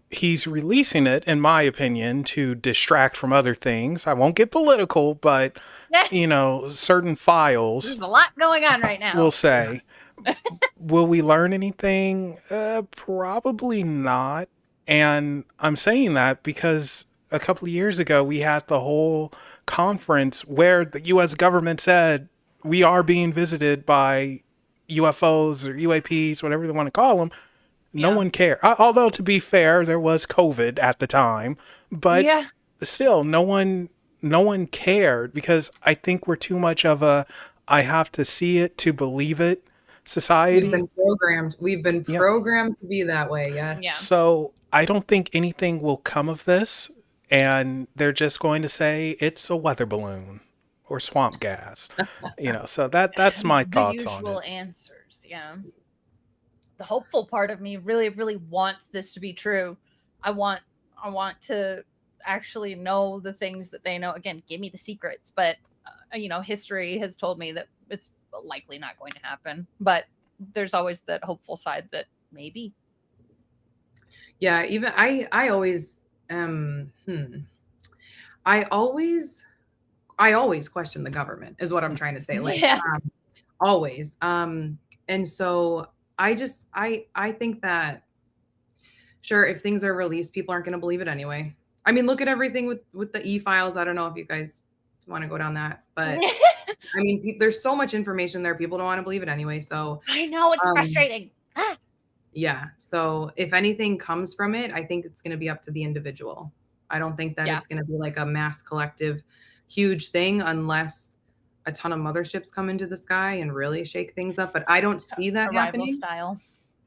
He's releasing it, in my opinion, to distract from other things. I won't get political, but, certain files. There's a lot going on right now. We'll say. Will we learn anything? Probably not. And I'm saying that because a couple of years ago, we had the whole conference where the U.S. government said we are being visited by UFOs or UAPs, whatever they want to call them. No one cared. Although, to be fair, there was COVID at the time, but still, no one cared, because I think we're too much of a I have to see it to believe it society. We've been programmed to be that way. Yes. Yeah. So I don't think anything will come of this, and they're just going to say it's a weather balloon or swamp gas. So that's my thoughts on it. The usual answers. Yeah. The hopeful part of me really, really wants this to be true. I want to actually know the things that they know. Again, give me the secrets, but history has told me that it's likely not going to happen, but there's always that hopeful side that maybe. Yeah, even I always I always question the government, is what I'm trying to say. Like, always. And so I think that, sure, if things are released, people aren't going to believe it anyway. I mean, look at everything with the e-files. I don't know if you guys want to go down that, but I mean, there's so much information there. People don't want to believe it anyway. So I know it's frustrating. Yeah. So if anything comes from it, I think it's going to be up to the individual. I don't think that it's going to be like a mass collective huge thing, unless a ton of motherships come into the sky and really shake things up. But I don't see that happening. Style.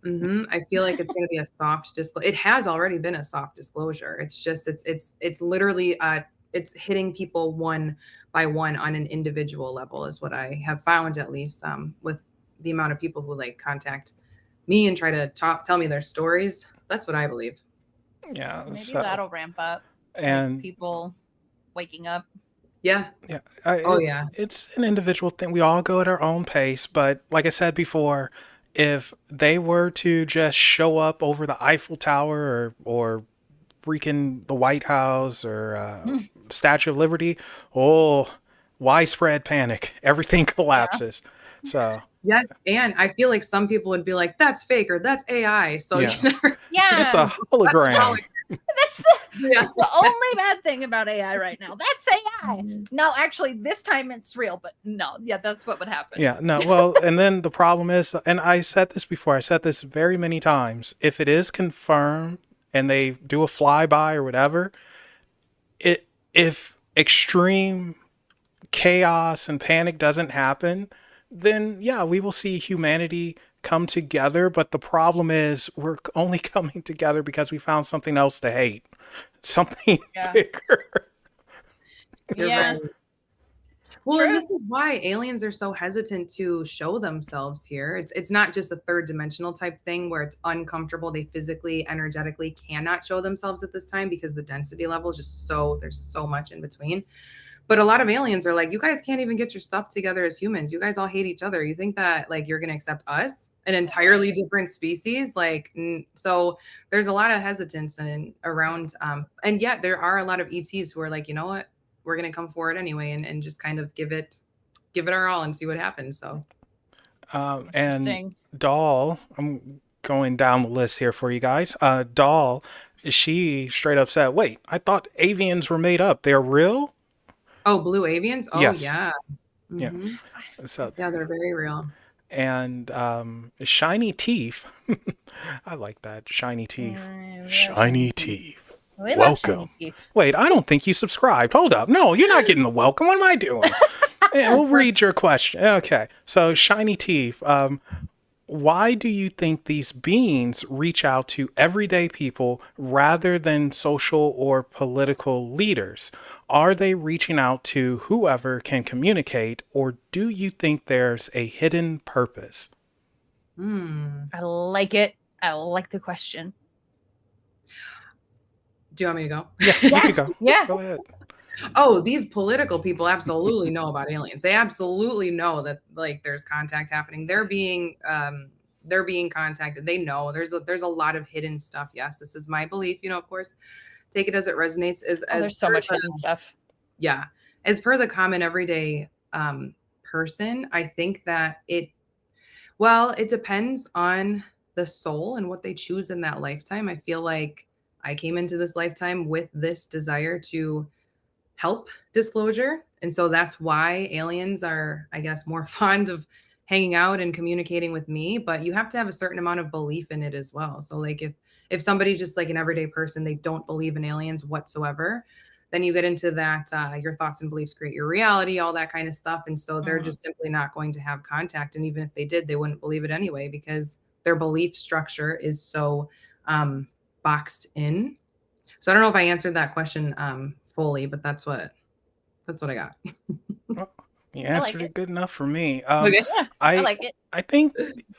I feel like it's going to be a soft disclosure. It has already been a soft disclosure. It's just, it's literally, it's hitting people one by one on an individual level, is what I have found, at least with the amount of people who like contact me and try to tell me their stories. That's what I believe. Yeah. Maybe that'll ramp up. And like people waking up. Yeah. It's an individual thing. We all go at our own pace. But like I said before, if they were to just show up over the Eiffel Tower or freaking the White House or Statue of Liberty, widespread panic. Everything collapses. Yeah. So. Yes, and I feel like some people would be like, "That's fake" or "That's AI." So it's a hologram. That's the only bad thing about AI right now. That's AI. No, actually, this time it's real, but no, that's what would happen. Yeah, no, well, and then the problem is, and I said this before, I said this very many times, if it is confirmed and they do a flyby or whatever, if extreme chaos and panic doesn't happen, then we will see humanity come together. But the problem is we're only coming together because we found something else to hate, something bigger. Right. Well, and this is why aliens are so hesitant to show themselves here. It's not just a third dimensional type thing where it's uncomfortable. They physically, energetically cannot show themselves at this time because the density level is just there's so much in between. But a lot of aliens are like, you guys can't even get your stuff together as humans. You guys all hate each other. You think that like you're going to accept us, an entirely different species? Like, so there's a lot of hesitance around. And yet there are a lot of ETs who are like, you know what, we're going to come forward anyway and just kind of give it our all and see what happens. So, and Doll, I'm going down the list here for you guys. Doll, she straight up said, wait, I thought avians were made up. They're real? Oh, blue avians? Oh, yes. Yeah. Mm-hmm. Yeah. So, they're very real. And shiny teeth. I like that. Shiny teeth. Shiny teeth. Welcome. Shiny teeth. Wait, I don't think you subscribed. Hold up. No, you're not getting the welcome. What am I doing? We'll read your question. Okay. So shiny teeth. Why do you think these beings reach out to everyday people rather than social or political leaders? Are they reaching out to whoever can communicate, or do you think there's a hidden purpose? I like it. I like the question. Do you want me to go? Yeah, you can go. Yeah. Go ahead. Oh, these political people absolutely know about aliens. They absolutely know that like there's contact happening. They're being contacted. They know there's a lot of hidden stuff. Yes, this is my belief. Of course, take it as it resonates. There's so much hidden stuff. Yeah, as per the common everyday person, I think that it depends on the soul and what they choose in that lifetime. I feel like I came into this lifetime with this desire to help disclosure. And so that's why aliens are, I guess, more fond of hanging out and communicating with me, but you have to have a certain amount of belief in it as well. So like if somebody's just like an everyday person, they don't believe in aliens whatsoever, then you get into that your thoughts and beliefs create your reality, all that kind of stuff. And so they're just simply not going to have contact. And even if they did, they wouldn't believe it anyway, because their belief structure is so boxed in. So I don't know if I answered that question fully, but that's what I got. Well, you answered it good enough for me. Okay. Yeah, I like it. I think,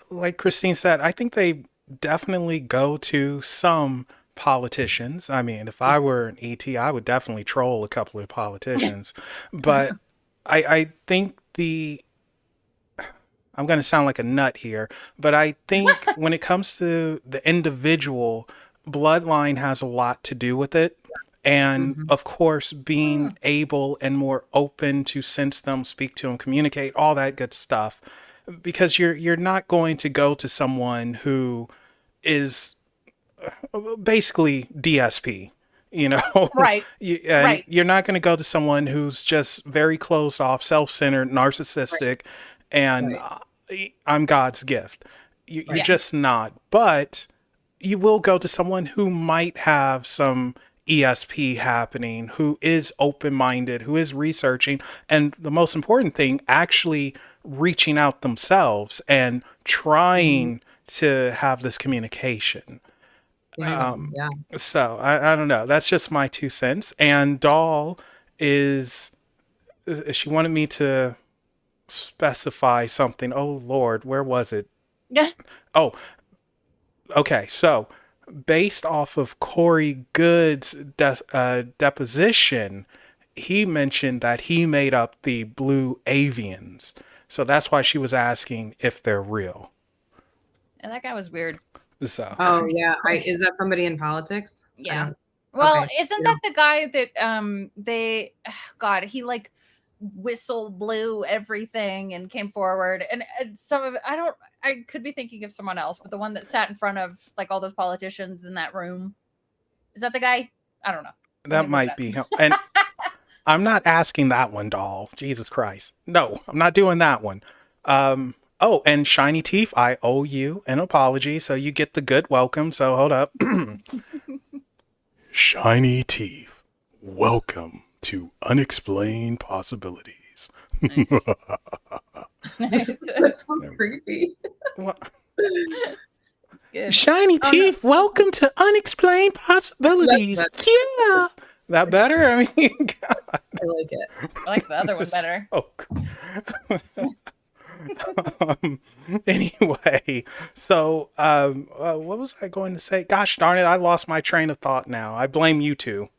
like Christine said, I think they definitely go to some politicians. I mean, if I were an ET, I would definitely troll a couple of politicians. But I think I'm going to sound like a nut here, but I think when it comes to the individual, bloodline has a lot to do with it. And of course, being able and more open to sense them, speak to them, communicate, all that good stuff. Because you're not going to go to someone who is basically DSP, you know? Right. And you're not going to go to someone who's just very closed off, self-centered, narcissistic, and I'm God's gift. You're just not. But you will go to someone who might have some ESP happening, who is open-minded, who is researching, and the most important thing, actually reaching out themselves and trying to have this communication. So I don't know. That's just my 2 cents. And Doll she wanted me to specify something. Oh Lord, where was it? Yeah. Oh, okay. So based off of Corey Good's deposition, he mentioned that he made up the blue avians. So that's why she was asking if they're real. And that guy was weird. So. Oh yeah, is that somebody in politics? Yeah. Well, isn't that the guy that he like whistle blew everything and came forward, and some of it, I could be thinking of someone else, but the one that sat in front of like all those politicians in that room, is that the guy? I don't know. That might be him. And I'm not asking that one, Doll. Jesus Christ. No, I'm not doing that one. Oh, and Shiny Teeth, I owe you an apology, so you get the good welcome. So hold up. Shiny Teeth, welcome to Unexplained Possibilities. Nice. That's so creepy. What? That's good. Shiny Teeth, welcome to Unexplained Possibilities. Yeah. That better? I mean, God. I like it. I like the other one better. Anyway, so what was I going to say? Gosh darn it, I lost my train of thought now. I blame you two.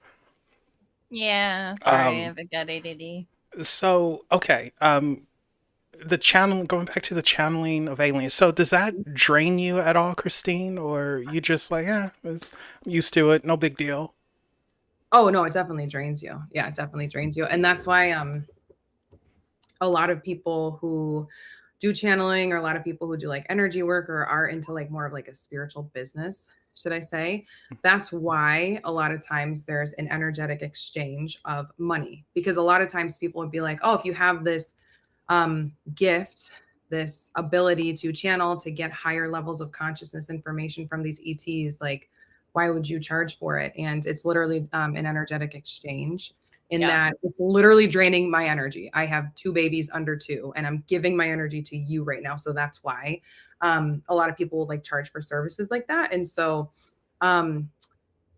Yeah, sorry, I've got ADD. So, okay, the channel, going back to the channeling of aliens. So does that drain you at all, Christine? Or you just like, I'm used to it, no big deal? Oh no, it definitely drains you. Yeah, it definitely drains you. And that's why a lot of people who do channeling, or a lot of people who do like energy work, or are into like more of like a spiritual business, should I say, that's why a lot of times there's an energetic exchange of money. Because a lot of times people would be like, oh, if you have this gift, this ability to channel, to get higher levels of consciousness information from these ETs, like, why would you charge for it? And it's literally an energetic exchange. That it's literally draining my energy. I have 2 babies under 2, and I'm giving my energy to you right now. So that's why a lot of people like charge for services like that. And so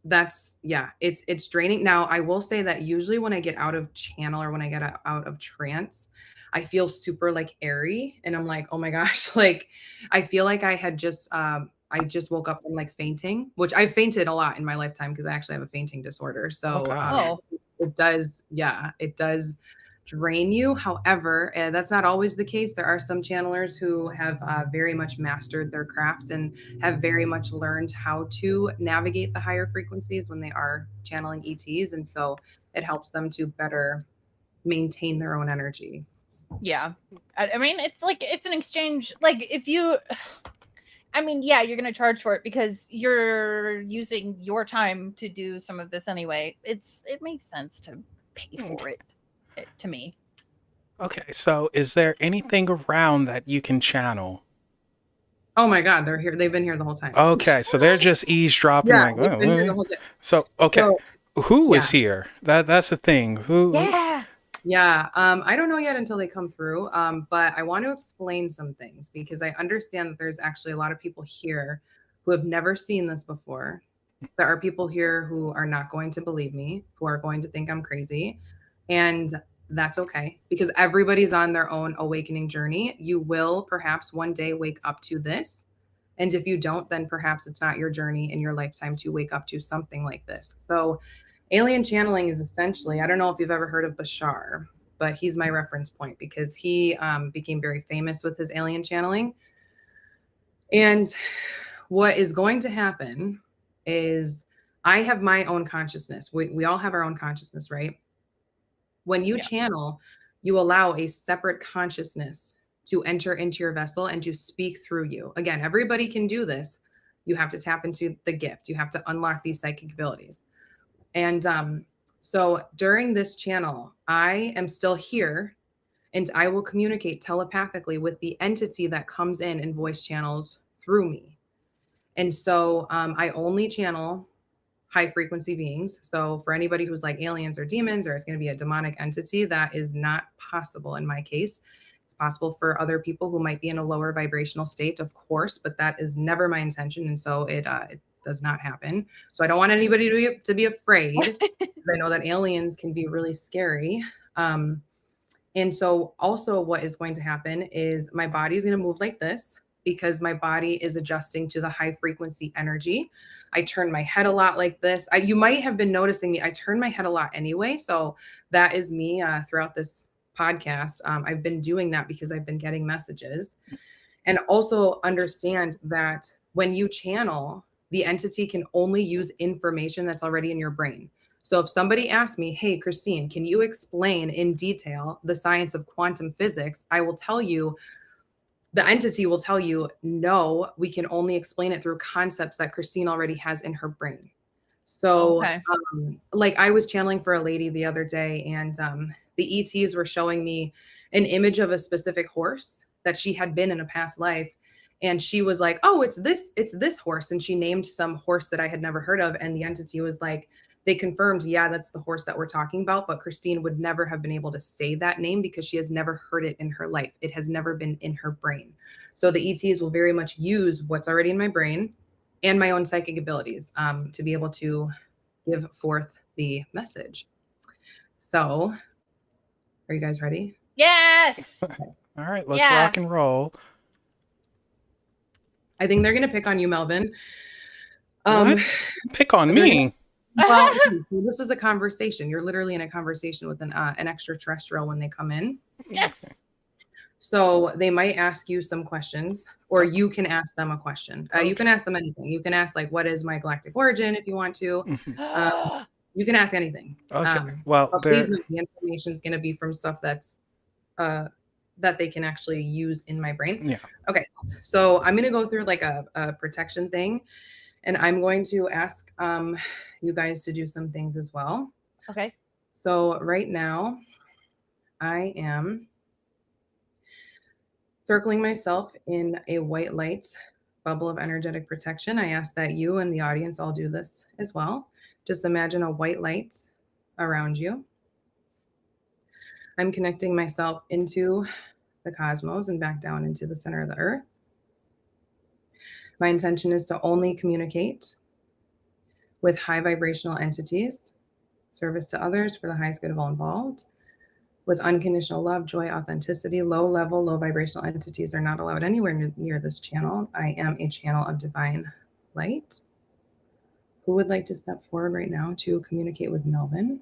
that's, it's draining. Now, I will say that usually when I get out of channel, or when I get out of trance, I feel super like airy, and I'm like, oh my gosh, like I feel like I had just I just woke up from like fainting, which I've fainted a lot in my lifetime because I actually have a fainting disorder. So it does drain you. However, that's not always the case. There are some channelers who have very much mastered their craft and have very much learned how to navigate the higher frequencies when they are channeling ETs. And so it helps them to better maintain their own energy. Yeah. I mean, it's like, it's an exchange. Like if you, I mean, yeah, you're going to charge for it because you're using your time to do some of this anyway. It makes sense to pay for it to me. Okay, so is there anything around that you can channel? Oh my God, they're here. They've been here the whole time. Okay, so they're just eavesdropping, Yeah, like, they've oh, been here the really? whole time. So, okay, So who is yeah, here? That's the thing. Yeah. yeah. I don't know yet until they come through. But I want to explain some things because I understand that there's actually a lot of people here who have never seen this before. There are people here who are not going to believe me, who are going to think I'm crazy. And that's okay because everybody's on their own awakening journey. You will perhaps one day wake up to this. And if you don't, then perhaps it's not your journey in your lifetime to wake up to something like this. So, alien channeling is essentially, I don't know if you've ever heard of Bashar, but he's my reference point because he became very famous with his alien channeling. And what is going to happen is I have my own consciousness. We all have our own consciousness, right? When you channel, you allow a separate consciousness to enter into your vessel and to speak through you. Again, everybody can do this. You have to tap into the gift. You have to unlock these psychic abilities. And so during this channel, I am still here and I will communicate telepathically with the entity that comes in voice channels through me. And so I only channel high frequency beings. So for anybody who's like aliens or demons, or it's going to be a demonic entity, that is not possible in my case. It's possible for other people who might be in a lower vibrational state, of course, but that is never my intention. And so it does not happen. So I don't want anybody to be afraid. I know that aliens can be really scary. And so also what is going to happen is my body is going to move like this because my body is adjusting to the high frequency energy. I turn my head a lot like this. You might have been noticing me. I turn my head a lot anyway. So that is me throughout this podcast. I've been doing that because I've been getting messages. And also understand that when you channel, the entity can only use information that's already in your brain. So if somebody asks me, hey, Christine, can you explain in detail the science of quantum physics? I will tell you, the entity will tell you, no, we can only explain it through concepts that Christine already has in her brain. So like I was channeling for a lady the other day and the ETs were showing me an image of a specific horse that she had been in a past life. And she was like, oh, it's this horse. And she named some horse that I had never heard of. And the entity was like, they confirmed, yeah, that's the horse that we're talking about. But Christine would never have been able to say that name because she has never heard it in her life. It has never been in her brain. So the ETs will very much use what's already in my brain and my own psychic abilities to be able to give forth the message. So are you guys ready? Yes. Okay. All right, let's rock and roll. I think they're going to pick on you, Melvin. What? Pick on me? Well, this is a conversation. You're literally in a conversation with an extraterrestrial when they come in. Yes. So they might ask you some questions, or you can ask them a question. You can ask them anything. You can ask like, what is my galactic origin if you want to. You can ask anything. Okay. Well, please note the information is going to be from stuff that's that they can actually use in my brain. Yeah. Okay. So I'm going to go through like a protection thing, and I'm going to ask you guys to do some things as well. Okay. So right now, I am circling myself in a white light bubble of energetic protection. I ask that you and the audience all do this as well. Just imagine a white light around you. I'm connecting myself into the cosmos and back down into the center of the earth. My intention is to only communicate with high vibrational entities, service to others for the highest good of all involved. With unconditional love, joy, authenticity, low level, low vibrational entities are not allowed anywhere near this channel. I am a channel of divine light. Who would like to step forward right now to communicate with Melvin?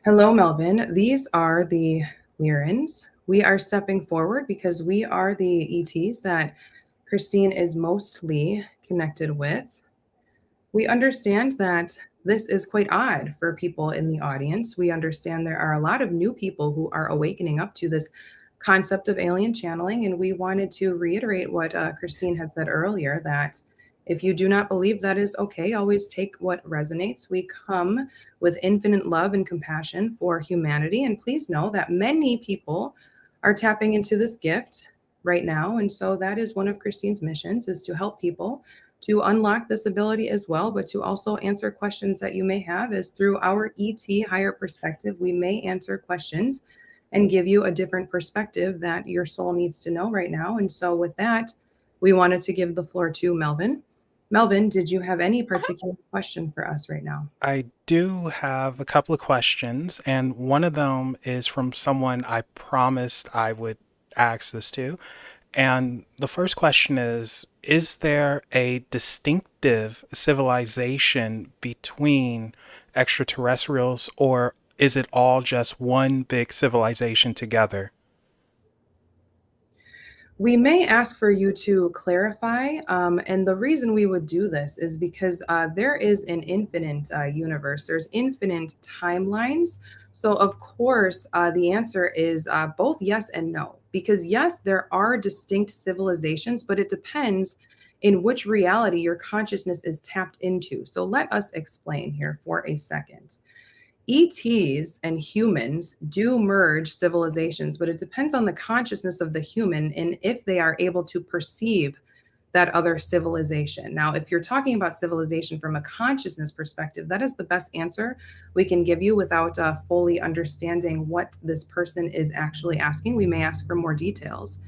Hello, Melvin. These are the Lyrans. We are stepping forward because we are the ETs that Christine is mostly connected with. We understand that this is quite odd for people in the audience. We understand there are a lot of new people who are awakening up to this concept of alien channeling. And we wanted to reiterate what Christine had said earlier, that if you do not believe, that is okay. Always take what resonates. We come with infinite love and compassion for humanity. And please know that many people are tapping into this gift right now. And so that is one of Christine's missions, is to help people to unlock this ability as well, but to also answer questions that you may have. Is through our ET higher perspective, we may answer questions and give you a different perspective that your soul needs to know right now. And so with that, we wanted to give the floor to Melvin. Melvin, did you have any particular question for us right now? I do have a couple of questions, and one of them is from someone I promised I would ask this to. And the first question is there a distinctive civilization between extraterrestrials, or is it all just one big civilization together? We may ask for you to clarify, and the reason we would do this is because there is an infinite universe. There's infinite timelines. So, of course, the answer is both yes and no. Because yes, there are distinct civilizations, but it depends in which reality your consciousness is tapped into. So, let us explain here for a second. ETs and humans do merge civilizations, but it depends on the consciousness of the human and if they are able to perceive that other civilization. Now, if you're talking about civilization from a consciousness perspective, that is the best answer we can give you without fully understanding what this person is actually asking. We may ask for more details.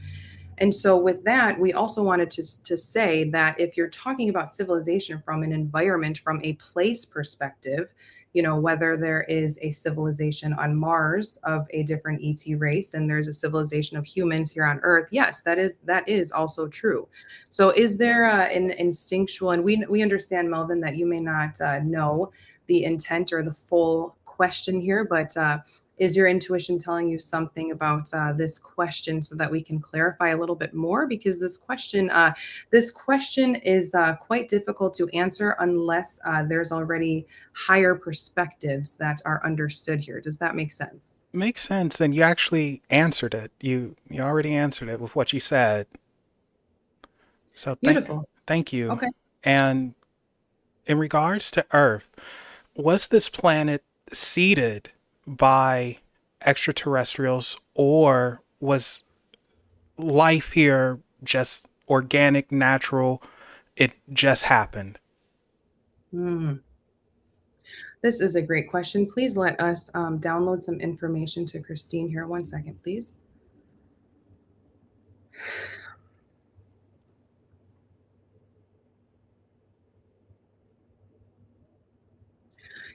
And so, with that, we also wanted to say that if you're talking about civilization from an environment, from a place perspective, whether there is a civilization on Mars of a different ET race and there's a civilization of humans here on Earth, yes, that is also true. So, is there an instinctual, and we understand, Melvin, that you may not know the intent or the full question here, but is your intuition telling you something about this question so that we can clarify a little bit more? Because this question is quite difficult to answer unless there's already higher perspectives that are understood here. Does that make sense? Makes sense, and you actually answered it. You already answered it with what you said. So Beautiful. Thank you. Okay. And in regards to Earth, was this planet seeded by extraterrestrials, or was life here just organic, natural? It just happened? This is a great question. Please let us download some information to Christine here. 1 second, please.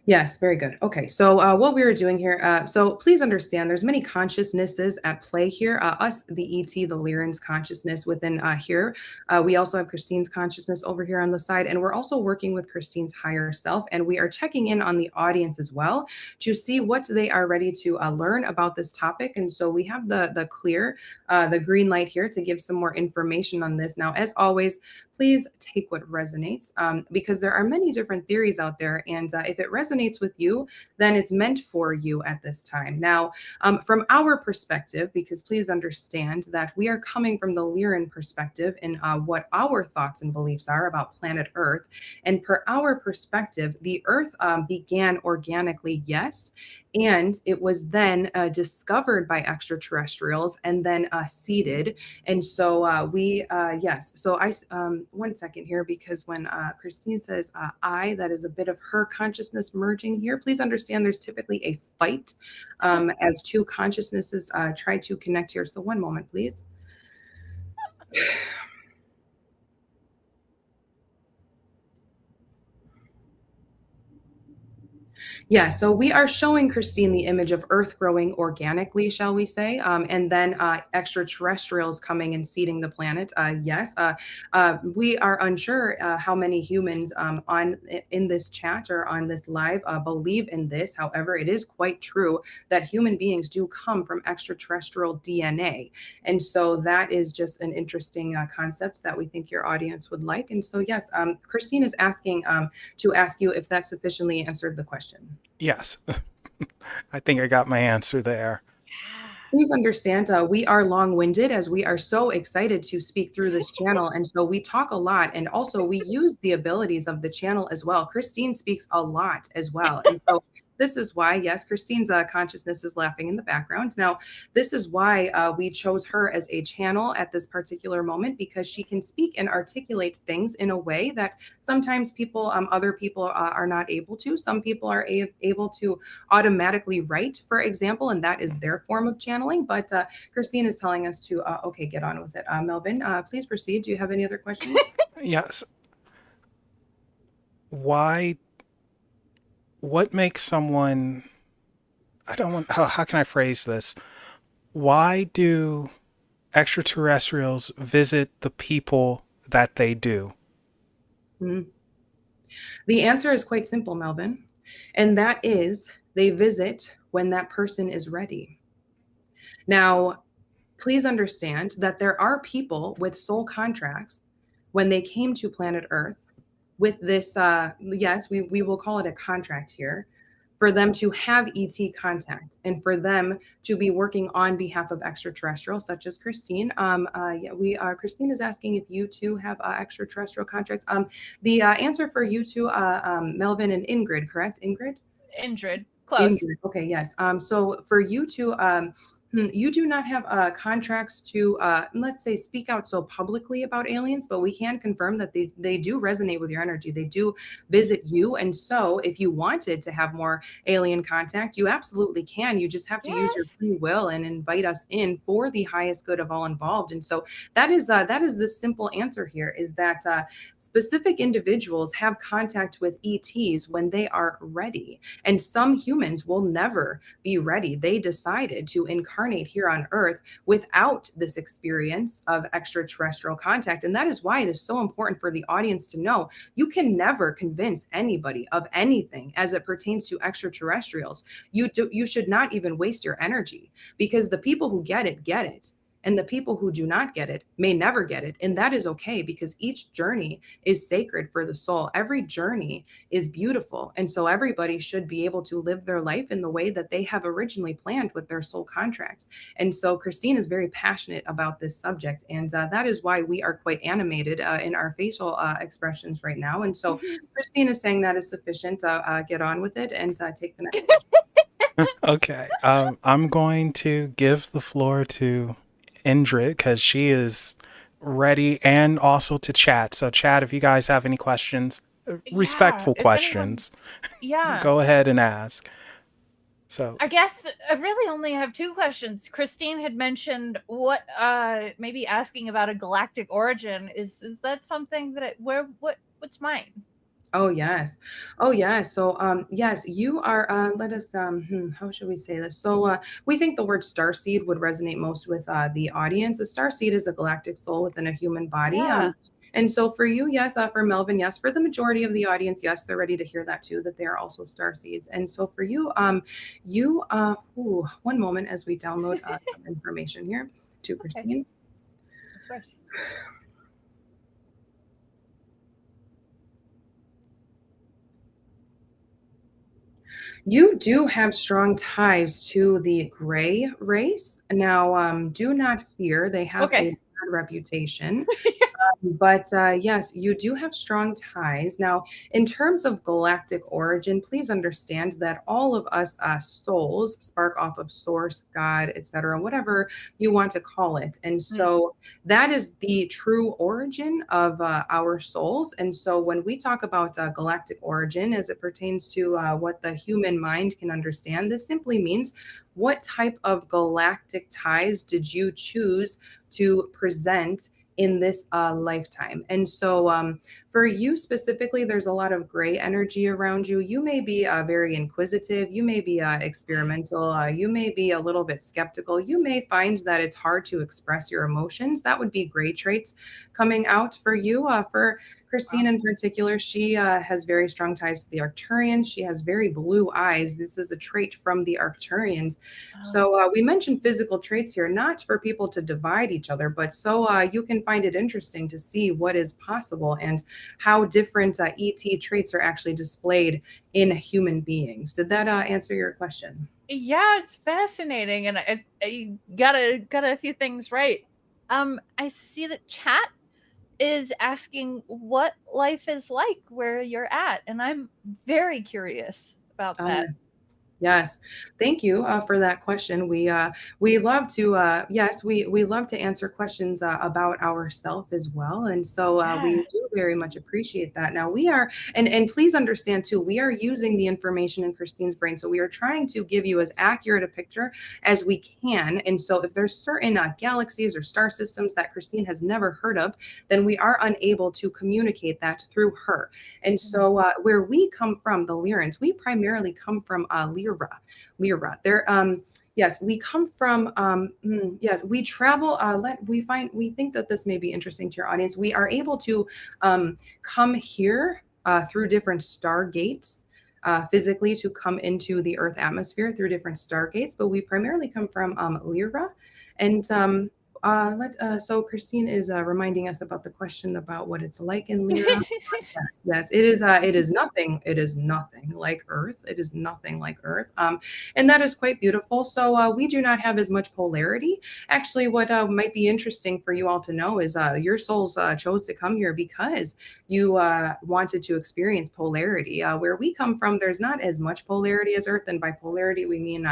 Yes, very good. Okay, so what we were doing here, so please understand there's many consciousnesses at play here. Us, the ET, the Lyran's consciousness within here. We also have Christine's consciousness over here on the side, and we're also working with Christine's higher self, and we are checking in on the audience as well to see what they are ready to learn about this topic. And so we have the clear, the green light here to give some more information on this. Now, as always, please take what resonates, because there are many different theories out there, and if it resonates with you, then it's meant for you at this time. Now, from our perspective, because please understand that we are coming from the Lyran perspective and what our thoughts and beliefs are about planet Earth. And per our perspective, the Earth began organically, yes, and it was then discovered by extraterrestrials and then seeded. And so yes. So 1 second here, because when Christine says that is a bit of her consciousness merging here. Please understand there's typically a fight as two consciousnesses try to connect here. So 1 moment, please. Yeah, so we are showing Christine the image of Earth growing organically, shall we say, and then extraterrestrials coming and seeding the planet. Yes, we are unsure how many humans in this chat or on this live believe in this. However, it is quite true that human beings do come from extraterrestrial DNA, and so that is just an interesting concept that we think your audience would like. And so, yes, Christine is asking to ask you if that sufficiently answered the question. Yes. I think I got my answer there. Please understand, we are long-winded as we are so excited to speak through this channel. And so we talk a lot. And also we use the abilities of the channel as well. Christine speaks a lot as well. And so this is why, yes, Christine's consciousness is laughing in the background. Now, this is why we chose her as a channel at this particular moment, because she can speak and articulate things in a way that sometimes people, other people are not able to. Some people are able to automatically write, for example, and that is their form of channeling. But Christine is telling us to, okay, get on with it. Melvin, please proceed. Do you have any other questions? Yes. What makes someone, how can I phrase this? Why do extraterrestrials visit the people that they do? Mm-hmm. The answer is quite simple, Melvin, and that is they visit when that person is ready. Now, please understand that there are people with soul contracts when they came to planet Earth with this, yes, we will call it a contract here, for them to have ET contact and for them to be working on behalf of extraterrestrials, such as Christine. Christine is asking if you two have extraterrestrial contracts. The answer for you two, Melvin and Indrid, correct? Indrid, close. Indrid. Okay, yes. So for you two, you do not have contracts to, let's say, speak out so publicly about aliens, but we can confirm that they do resonate with your energy. They do visit you. And so if you wanted to have more alien contact, you absolutely can. You just have to use your free will and invite us in for the highest good of all involved. And so that is the simple answer here, is that specific individuals have contact with ETs when they are ready. And some humans will never be ready. They decided to incarnate here on Earth without this experience of extraterrestrial contact. And that is why it is so important for the audience to know you can never convince anybody of anything as it pertains to extraterrestrials. You should not even waste your energy, because the people who get it, get it. And the people who do not get it may never get it. And that is okay, because each journey is sacred for the soul. Every journey is beautiful. And so everybody should be able to live their life in the way that they have originally planned with their soul contract. And so Christine is very passionate about this subject. And that is why we are quite animated in our facial expressions right now. And so Christine is saying that is sufficient. Get on with it and take the next question. Okay. I'm going to give the floor to Indrid, because she is ready, and also to chat. So chat, if you guys have any questions, respectful questions, go ahead and ask. So I guess I really only have two questions. Christine had mentioned maybe asking about a galactic origin. Is that something that what's mine? Oh, yes. Oh, yes. So, yes, you are, let us, how should we say this? So, we think the word starseed would resonate most with the audience. A starseed is a galactic soul within a human body. Yeah. And so for you, yes, for Melvin, yes, for the majority of the audience, yes, they're ready to hear that too, that they are also starseeds. And so for you, one moment as we download some information here to Christine. Of course. You do have strong ties to the gray race. Now, do not fear. They have a bad reputation. But yes, you do have strong ties. Now, in terms of galactic origin, please understand that all of us souls spark off of source, God, etc., whatever you want to call it. And so that is the true origin of our souls. And so when we talk about galactic origin as it pertains to what the human mind can understand, this simply means what type of galactic ties did you choose to present in this lifetime. And so for you specifically, there's a lot of gray energy around you. You may be very inquisitive. You may be experimental. You may be a little bit skeptical. You may find that it's hard to express your emotions. That would be gray traits coming out for you. For Christine in particular, she has very strong ties to the Arcturians. She has very blue eyes. This is a trait from the Arcturians. So we mentioned physical traits here, not for people to divide each other, but so you can find it interesting to see what is possible and how different ET traits are actually displayed in human beings. Did that answer your question? Yeah, it's fascinating, and I got a few things right. I see that chat is asking what life is like where you're at, and I'm very curious about that. Yes, thank you for that question. We love to yes, we love to answer questions about ourselves as well, and so we Yeah. do very much appreciate that. Now we are, and please understand too, we are using the information in Christine's brain, so we are trying to give you as accurate a picture as we can. And so if there's certain galaxies or star systems that Christine has never heard of, then we are unable to communicate that through her. And so where we come from, the Lyrans, we primarily come from Lyra. They're yes, we come from yes, we travel we think that this may be interesting to your audience. We are able to come here through different stargates. Physically to come into the Earth atmosphere through different stargates, but we primarily come from Lyra. And so Christine is reminding us about the question about what it's like in Lyra. Yes, it is. It is nothing. It is nothing like Earth. It is nothing like Earth, and that is quite beautiful. So we do not have as much polarity. Actually, what might be interesting for you all to know is your souls chose to come here because you wanted to experience polarity. Where we come from, there's not as much polarity as Earth, and by polarity we mean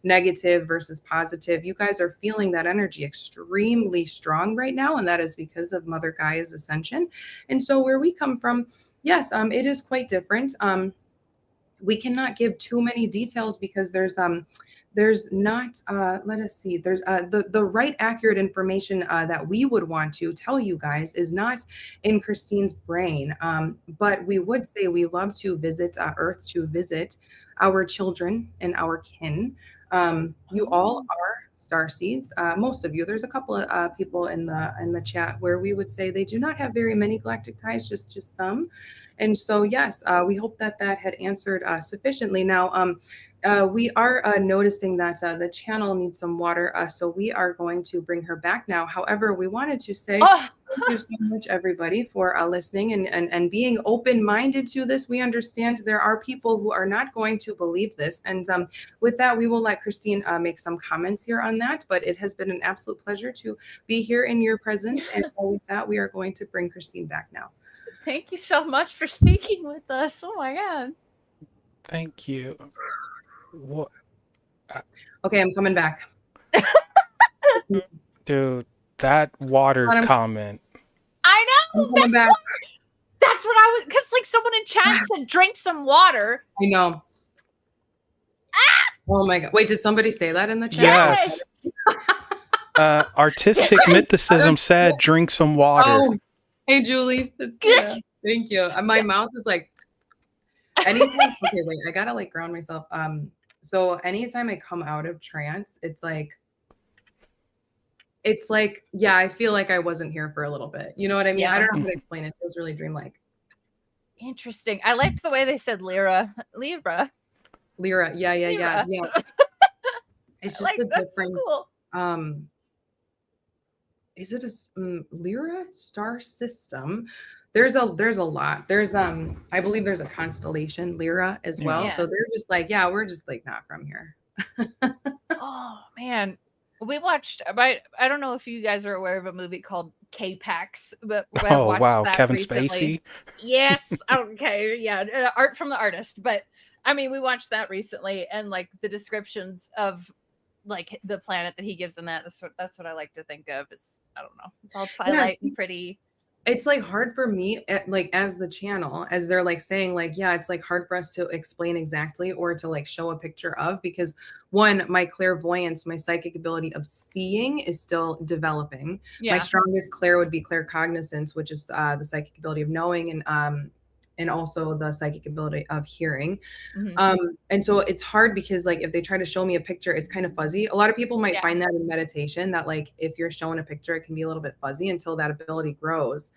negative versus positive. You guys are feeling that energy extremely strong right now, and that is because of Mother Gaia's ascension. And so where we come from, yes, it is quite different. We cannot give too many details because there's not let us see, there's the right accurate information that we would want to tell you guys is not in Christine's brain, but we would say we love to visit Earth, to visit our children and our kin. You all are star seeds, most of you. There's a couple of people in the chat where we would say they do not have very many galactic ties, just some. And so yes, we hope that had answered sufficiently. Now we are noticing that the channel needs some water, so we are going to bring her back now. However, we wanted to say thank you so much, everybody, for listening and being open-minded to this. We understand there are people who are not going to believe this. And with that, we will let Christine make some comments here on that. But it has been an absolute pleasure to be here in your presence. And with that, we are going to bring Christine back now. Thank you so much for speaking with us. Oh my God. Thank you. What? Okay, I'm coming back. Dude, that water comment. I know. That's what I was, because like someone in chat said, drink some water. I know. Oh my God. Wait, did somebody say that in the chat? Yes. Artistic Mythicism said, drink some water. Oh, hey, Julie. Thank you. My mouth is like, anytime. Okay, wait, I gotta like ground myself. So anytime I come out of trance, it's like, yeah, I feel like I wasn't here for a little bit. You know what I mean? Yeah. I don't know how to explain it. It feels really dreamlike. Interesting. I liked the way they said Lyra. Yeah. It's just a different. So cool. Is it a Lyra star system? There's a lot. There's I believe there's a constellation Lyra as well. Yeah. So they're just like, yeah, we're just like not from here. Oh man. We watched, I don't know if you guys are aware of a movie called K-Pax, but wow, that Kevin recently. Spacey. Yes, okay, yeah, art from the artist. But I mean, we watched that recently, and like the descriptions of like the planet that he gives in that's what I like to think of. It's, I don't know, it's all Twilight and pretty. It's like hard for me, like as the channel, as they're like saying like, yeah, it's like hard for us to explain exactly or to like show a picture of, because one, my clairvoyance, my psychic ability of seeing is still developing. Yeah. My strongest clair would be claircognizance, which is the psychic ability of knowing, and also the psychic ability of hearing. Mm-hmm. And so it's hard because like if they try to show me a picture, it's kind of fuzzy. A lot of people might find that in meditation, that like if you're shown a picture, it can be a little bit fuzzy until that ability grows.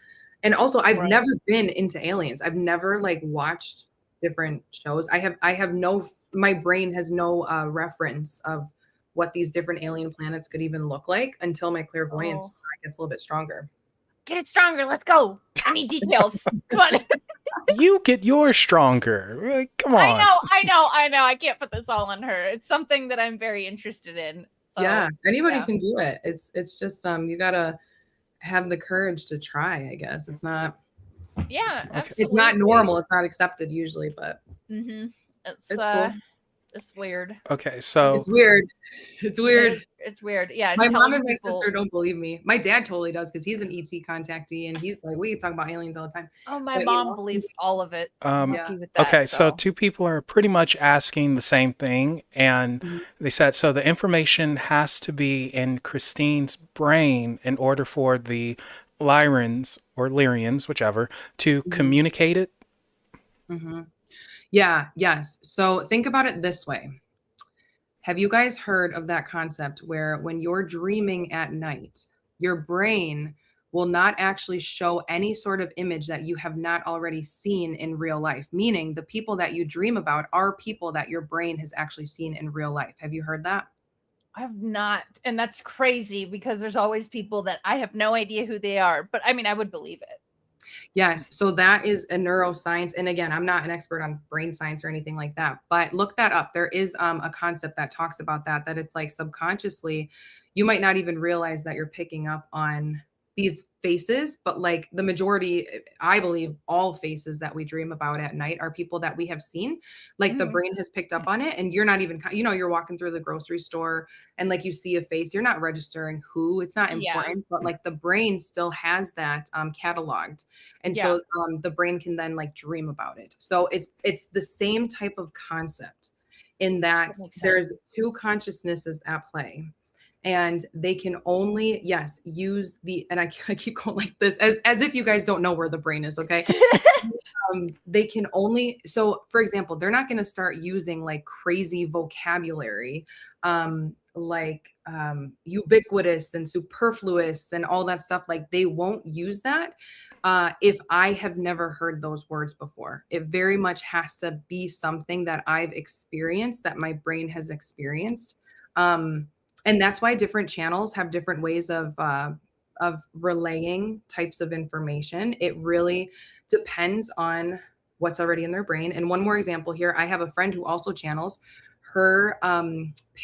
And also I've never been into aliens. I've never like watched different shows. I have no, my brain has no reference of what these different alien planets could even look like until my clairvoyance gets a little bit stronger. Get it stronger. Let's go. I need details. Come on. You get yours stronger. Come on. I know. I can't put this all on her. It's something that I'm very interested in. So, yeah, anybody can do it. It's just you gotta have the courage to try, I guess. It's not absolutely. It's not normal. It's not accepted usually, but it's cool. It's weird. Okay, so it's weird. It's weird. It's weird. Yeah. My mom and my sister don't believe me. My dad totally does because he's an ET contactee and he's like, we can talk about aliens all the time. Oh, my mom believes all of it. Okay, so two people are pretty much asking the same thing, and they said so the information has to be in Christine's brain in order for the Lyrans or Lyrians, whichever, to communicate it. Yeah, yes. So think about it this way. Have you guys heard of that concept where when you're dreaming at night, your brain will not actually show any sort of image that you have not already seen in real life? Meaning the people that you dream about are people that your brain has actually seen in real life. Have you heard that? I have not. And that's crazy because there's always people that I have no idea who they are. But I mean, I would believe it. Yes. So that is a neuroscience. And again, I'm not an expert on brain science or anything like that, but look that up. There is a concept that talks about that it's like subconsciously, you might not even realize that you're picking up on these faces, but like the majority, I believe all faces that we dream about at night are people that we have seen. Like the brain has picked up on it and you're not even, you're walking through the grocery store and like you see a face, you're not registering who, it's not important, but like the brain still has that cataloged. And so the brain can then like dream about it. So it's the same type of concept in that there's two consciousnesses at play. And they can only, use and I keep going like this as if you guys don't know where the brain is, okay? They can only, so for example, they're not going to start using like crazy vocabulary, like ubiquitous and superfluous and all that stuff. Like they won't use that if I have never heard those words before. It very much has to be something that I've experienced, that my brain has experienced. And that's why different channels have different ways of relaying types of information. It really depends on what's already in their brain. And one more example here, I have a friend who also channels. Her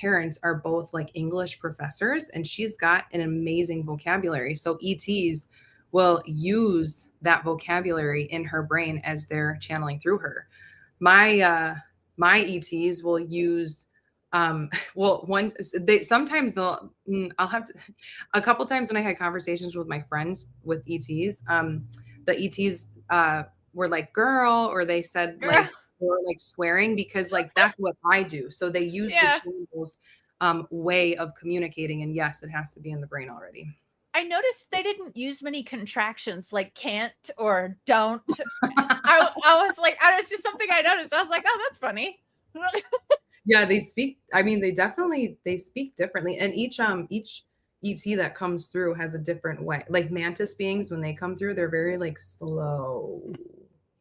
parents are both like English professors, and she's got an amazing vocabulary. So ETs will use that vocabulary in her brain as they're channeling through her. My ETs will use sometimes I'll have to, a couple times when I had conversations with my friends with ETs, the ETs were like girl, or they said like, or like swearing, because like that's what I do. So they use the channels way of communicating, and yes, it has to be in the brain already. I noticed they didn't use many contractions like can't or don't. I was just something I noticed. I was like, oh, that's funny. Yeah, they speak. I mean, they speak differently, and each ET that comes through has a different way. Like mantis beings, when they come through, they're very like slow.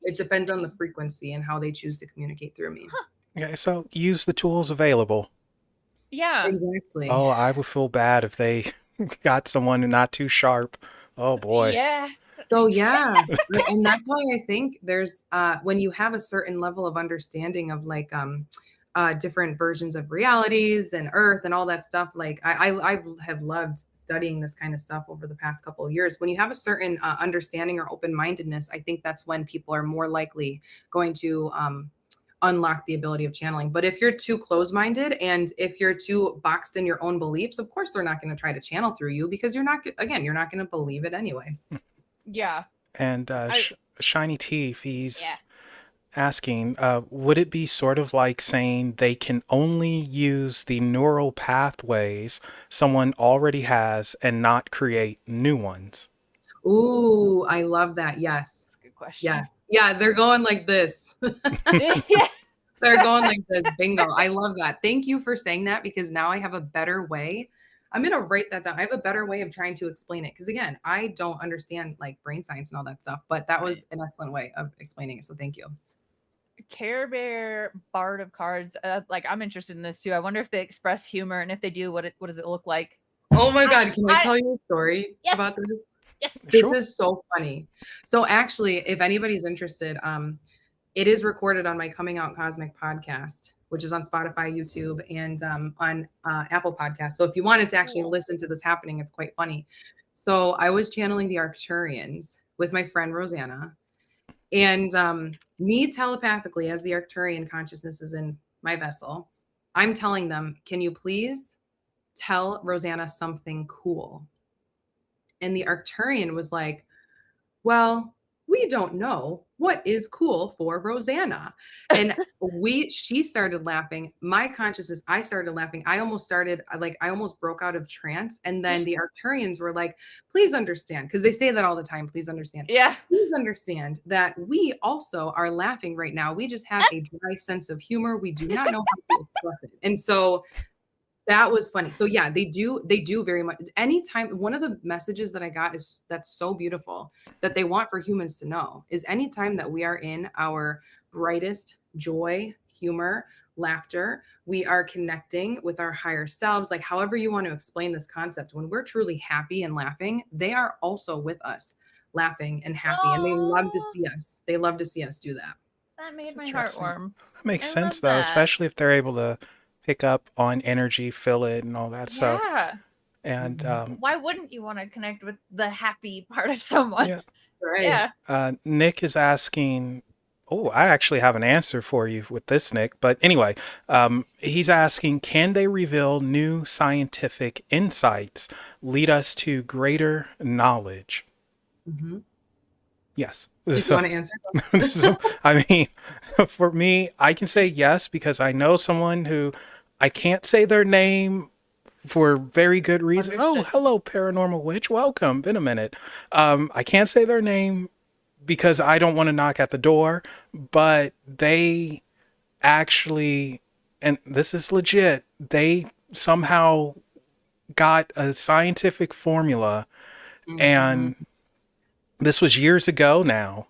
It depends on the frequency and how they choose to communicate through me. Okay, so use the tools available. Yeah, exactly. Oh, I would feel bad if they got someone not too sharp. Oh boy. Yeah. So yeah, and that's why I think there's when you have a certain level of understanding of like different versions of realities and Earth and all that stuff. Like I have loved studying this kind of stuff over the past couple of years. When you have a certain understanding or open-mindedness, I think that's when people are more likely going to unlock the ability of channeling. But if you're too closed-minded and if you're too boxed in your own beliefs, of course they're not going to try to channel through you, because you're not going to believe it anyway. Yeah. And Shiny Teeth, he's asking, would it be sort of like saying they can only use the neural pathways someone already has and not create new ones? Ooh, I love that. Yes. That's a good question. Yes. Yeah, they're going like this. They're going like this. Bingo. I love that. Thank you for saying that, because now I have a better way. I'm going to write that down. I have a better way of trying to explain it, because again, I don't understand like brain science and all that stuff, but that was an excellent way of explaining it. So thank you. Care Bear Bard of Cards. Like I'm interested in this too. I wonder if they express humor, and if they do, what does it look like? Oh my God. Can I tell you a story about this? Yes. This is so funny. So actually, if anybody's interested, it is recorded on my Coming Out Cosmic podcast, which is on Spotify, YouTube, and on Apple Podcasts. So if you wanted to actually listen to this happening, it's quite funny. So I was channeling the Arcturians with my friend Rosanna, and me telepathically, as the Arcturian consciousness is in my vessel, I'm telling them, can you please tell Rosanna something cool? And the Arcturian was like, well, we don't know what is cool for Rosanna. And she started laughing. My consciousness, I started laughing. I almost broke out of trance. And then the Arcturians were like, please understand, because they say that all the time. Please understand. Yeah. Please understand that we also are laughing right now. We just have a dry sense of humor. We do not know how to express it. And so that was funny. So yeah, they do very much. Anytime, one of the messages that I got is that's so beautiful that they want for humans to know is anytime that we are in our brightest joy, humor, laughter, we are connecting with our higher selves. Like however you want to explain this concept, when we're truly happy and laughing, they are also with us laughing and happy. And they love to see us. They love to see us do that. That made my heart warm. That makes sense though, especially if they're able to pick up on energy, feel it, and all that. So, and why wouldn't you want to connect with the happy part of someone? Yeah. Right. Yeah. Nick is asking. Oh, I actually have an answer for you with this, Nick. But anyway, he's asking, can they reveal new scientific insights, lead us to greater knowledge? Mm-hmm. Yes. Do you want to answer? So, I mean, for me, I can say yes because I know someone who I can't say their name for very good reason. Understood. Oh, hello, paranormal witch. Welcome. Been a minute. I can't say their name because I don't want to knock at the door, but they actually, and this is legit, they somehow got a scientific formula, and this was years ago now,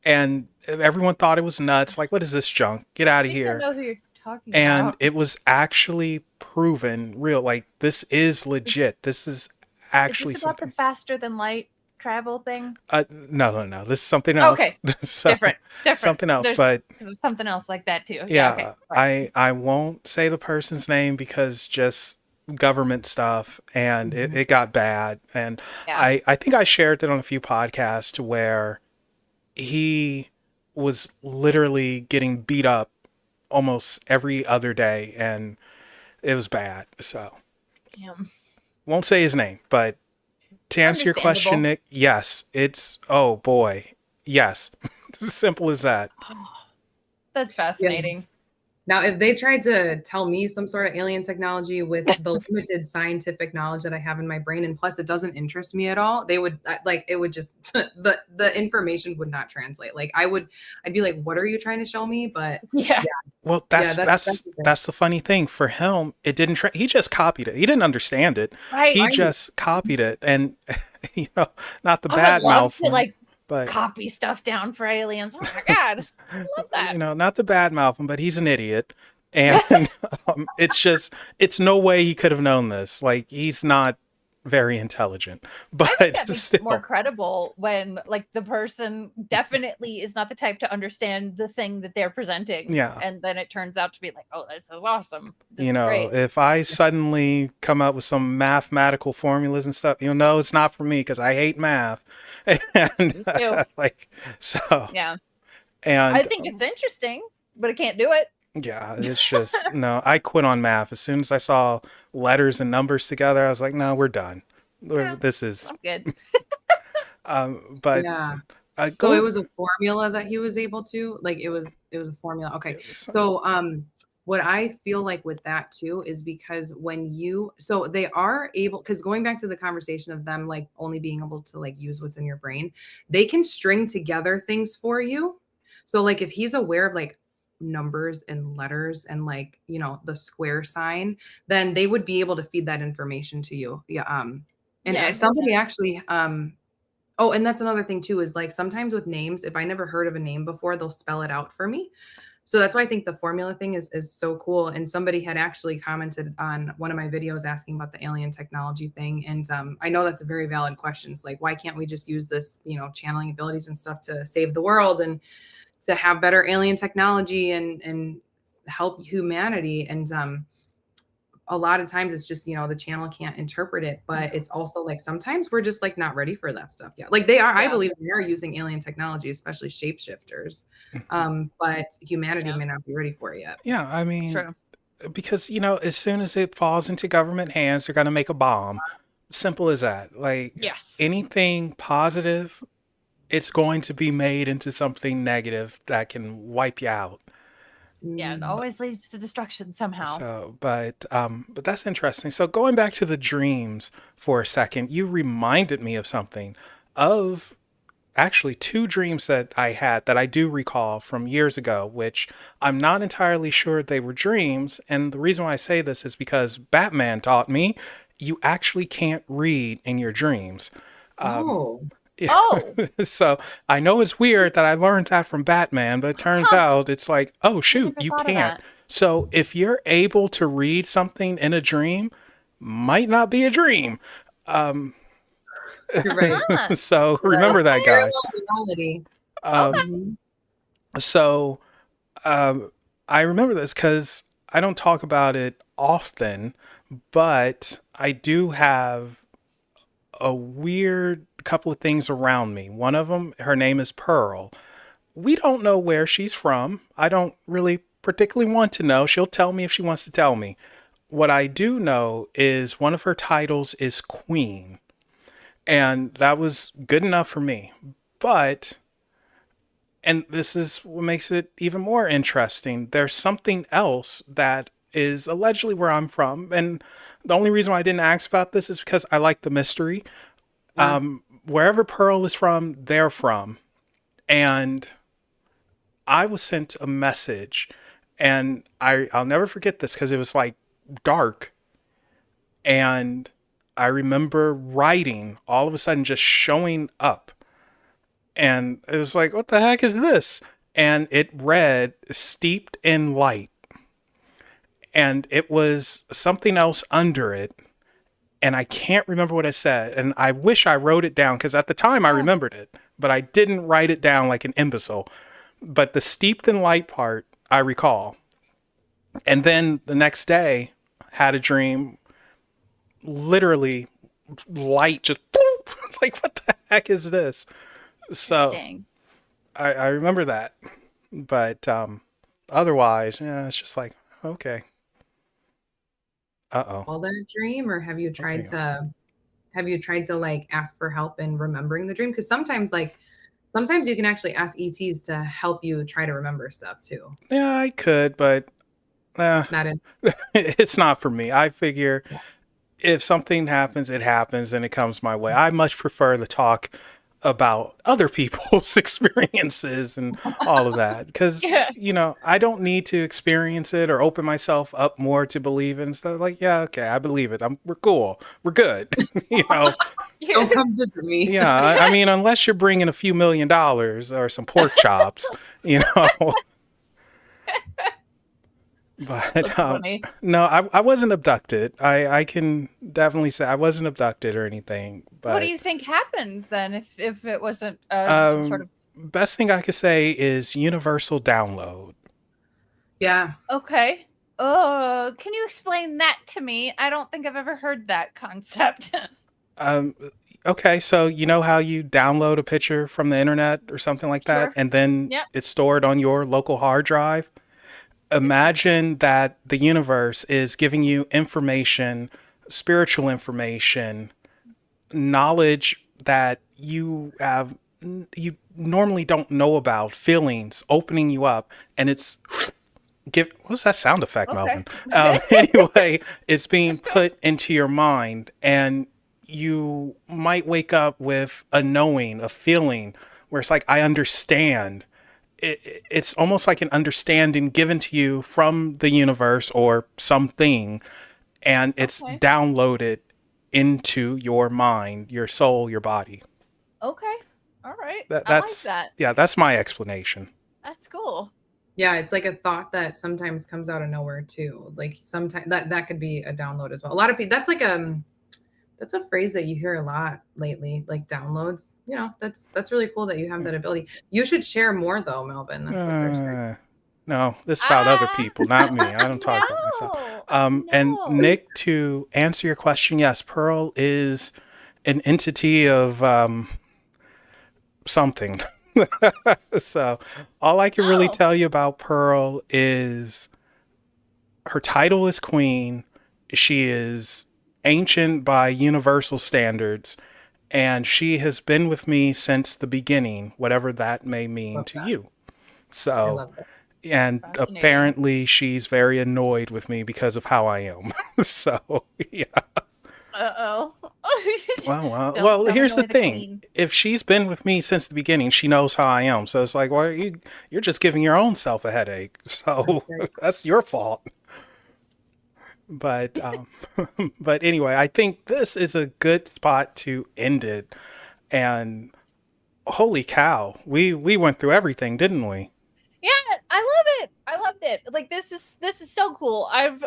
and everyone thought it was nuts. Like, what is this junk? Get out of here. I know who you're talking And about. it was actually proven real. Like, this is legit. This is actually Is this about the faster than light travel thing? No. This is something else. Okay. So, different. Something else, There's but something else like that too. yeah, Okay. I won't say the person's name because just government stuff, and it got bad. And Yeah. I think I shared it on a few podcasts where he was literally getting beat up almost every other day, and it was bad. So won't say his name, but to answer your question, Nick, yes, it's, oh boy, yes. It's as simple as that. That's fascinating. Yeah. Now, if they tried to tell me some sort of alien technology with the limited scientific knowledge that I have in my brain, and plus it doesn't interest me at all, they would it would just, the information would not translate. Like I'd be like, what are you trying to show me? But yeah. Well, that's the funny thing for him. It didn't, he just copied it. He didn't understand it. Right. He just copied it. And, not the bad mouth. But copy stuff down for aliens. Oh my God. I love that. Not the bad mouth him, but he's an idiot. And it's no way he could have known this. Like, he's not very intelligent, but it's still more credible when the person definitely is not the type to understand the thing that they're presenting. Yeah. And then it turns out to be like, oh, this is awesome. This is great. If I suddenly come up with some mathematical formulas and stuff, it's not for me because I hate math. And so yeah. And I think it's interesting, but I can't do it. Yeah, it's just, no, I quit on math. As soon as I saw letters and numbers together, I was like, no, we're done. This is I'm good. But yeah. So it was a formula that he was able to, it was a formula. Okay. So what I feel like with that too is because so they are able, because going back to the conversation of them only being able to use what's in your brain, they can string together things for you. So if he's aware of numbers and letters and the square sign, then they would be able to feed that information to you. Somebody actually and that's another thing too, is sometimes with names, if I never heard of a name before, they'll spell it out for me. So that's why I think the formula thing is so cool. And somebody had actually commented on one of my videos asking about the alien technology thing. And I know that's a very valid question. It's like, why can't we just use this, channeling abilities and stuff to save the world and to have better alien technology and help humanity? And a lot of times it's just, the channel can't interpret it, but it's also like sometimes we're just like not ready for that stuff yet. Like they are, I believe they are using alien technology, especially shapeshifters. But humanity may not be ready for it yet. Yeah, I mean, because, as soon as it falls into government hands, they're going to make a bomb. Simple as that. Like anything positive, it's going to be made into something negative that can wipe you out. Yeah, it always leads to destruction somehow. So, but that's interesting. So going back to the dreams for a second, you reminded me of something, of actually 2 dreams that I had that I do recall from years ago, which I'm not entirely sure they were dreams. And the reason why I say this is because Batman taught me you actually can't read in your dreams. So I know it's weird that I learned that from Batman, but it turns out it's like, oh shoot, you can't. So if you're able to read something in a dream, might not be a dream. You're right. So remember that, guys. So I remember this because I don't talk about it often, but I do have a weird couple of things around me. One of them, her name is Pearl. We don't know where she's from. I don't really particularly want to know. She'll tell me if she wants to tell me. What I do know is one of her titles is Queen. And that was good enough for me. But, and this is what makes it even more interesting, there's something else that is allegedly where I'm from. And the only reason why I didn't ask about this is because I like the mystery. Wherever Pearl is from, they're from. And I was sent a message, and I'll never forget this because it was like dark. And I remember writing all of a sudden just showing up. And it was like, what the heck is this? And it read, steeped in light. And it was something else under it. And I can't remember what it said. And I wish I wrote it down because at the time I remembered it, but I didn't write it down like an imbecile. But the steeped in light part, I recall. And then the next day, had a dream, literally light just, like, what the heck is this? So I remember that. But otherwise, yeah, it's just like, okay. All that dream, or have you tried to like ask for help in remembering the dream? Because sometimes you can actually ask ETs to help you try to remember stuff too. Yeah, I could, but it's not for me. I figure if something happens, it happens and it comes my way. I much prefer to talk about other people's experiences and all of that because I don't need to experience it or open myself up more to believe it and stuff. Like, yeah, okay, I believe it. We're cool, we're good. Don't come visit me. Yeah, I mean, unless you're bringing a few $1 million or some pork chops, But no, I wasn't abducted. I can definitely say I wasn't abducted or anything. But so what do you think happened then if it wasn't some sort of... Best thing I could say is universal download. Yeah. Okay. Oh, can you explain that to me? I don't think I've ever heard that concept. Okay, so you know how you download a picture from the internet or something like that, and then it's stored on your local hard drive? Imagine that the universe is giving you information, spiritual information, knowledge that you normally don't know about, feelings, opening you up, and it's what's that sound effect, Melvin? Anyway, it's being put into your mind, and you might wake up with a knowing, a feeling where it's like, I understand. It's almost like an understanding given to you from the universe or something, and it's downloaded into your mind, your soul, your body. Okay. All right. I like that. Yeah, that's my explanation. That's cool. Yeah, it's like a thought that sometimes comes out of nowhere too. Like sometimes that could be a download as well. A lot of people, that's a phrase that you hear a lot lately, like downloads. You know, that's really cool that you have that ability. You should share more though, Melvin. That's what they're saying. No, this is about other people, not me. I don't talk about myself. And Nick, to answer your question, yes, Pearl is an entity of something. So all I can really tell you about Pearl is her title is Queen. She is ancient by universal standards, and she has been with me since the beginning, whatever that may mean to you. So, and apparently she's very annoyed with me because of how I am. So, yeah. Uh-oh. Well, here's the thing. If she's been with me since the beginning, she knows how I am. So it's like, well, you're just giving your own self a headache. So that's your fault. But but anyway, I think this is a good spot to end it. And holy cow, we went through everything, didn't we? Yeah, I love it. I loved it. Like this is so cool. I've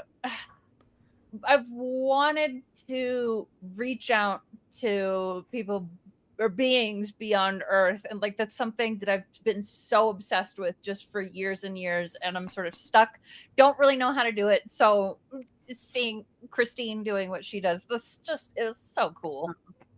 wanted to reach out to people or beings beyond Earth, and like that's something that I've been so obsessed with just for years and years, and I'm sort of stuck. Don't really know how to do it. So seeing Christine doing what she does, this just is so cool.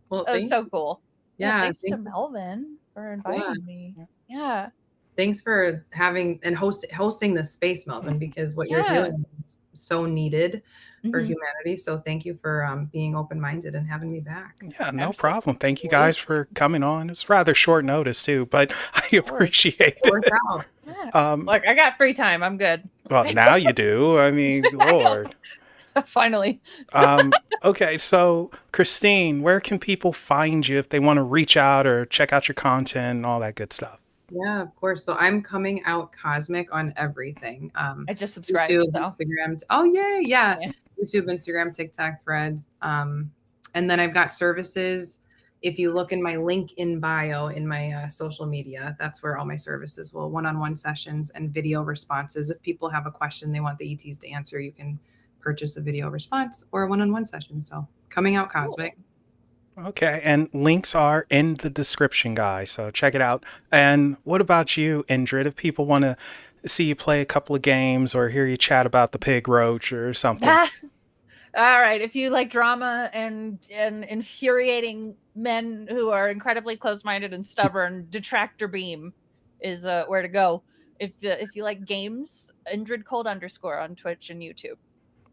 Well, it was so cool. Yeah, thanks to Melvin for inviting me. Yeah. Thanks for having and hosting this space, Melvin, because what you're doing is so needed for humanity. So thank you for being open-minded and having me back. Yeah, no problem. Thank you guys for coming on. It's rather short notice too, but I appreciate it. Look, I got free time. I'm good. Well, now you do. I mean, Lord. Finally. Okay, so Christine, where can people find you if they want to reach out or check out your content and all that good stuff? Yeah, of course. So I'm coming out cosmic on everything. I just subscribed. YouTube, Instagram. Oh, yay. Yeah. YouTube, Instagram, TikTok, Threads. And then I've got services. If you look in my link in bio in my social media, that's where all my services will one-on-one sessions and video responses. If people have a question they want the ETs to answer, you can purchase a video response or a one-on-one session. So coming out cosmic. Cool. Okay, and links are in the description, guys, so check it out. And what about you, Indrid? If people want to see you play a couple of games or hear you chat about the pigroach or something. All right, if you like drama and infuriating men who are incredibly close-minded and stubborn, Detractor Beam is where to go. If you like games, Indrid Cold _ on Twitch and YouTube.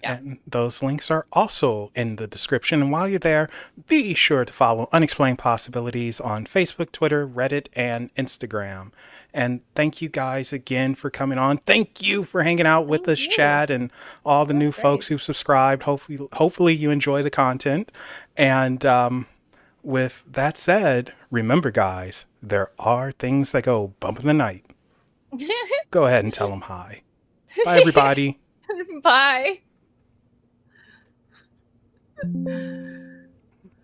Yeah. And those links are also in the description. And while you're there, be sure to follow Unexplained Possibilities on Facebook, Twitter, Reddit, and Instagram. And thank you guys again for coming on. Thank you for hanging out with us, Chad, and all the new folks who've subscribed. Hopefully you enjoy the content. And with that said, remember, guys, there are things that go bump in the night. Go ahead and tell them hi. Bye, everybody. Bye.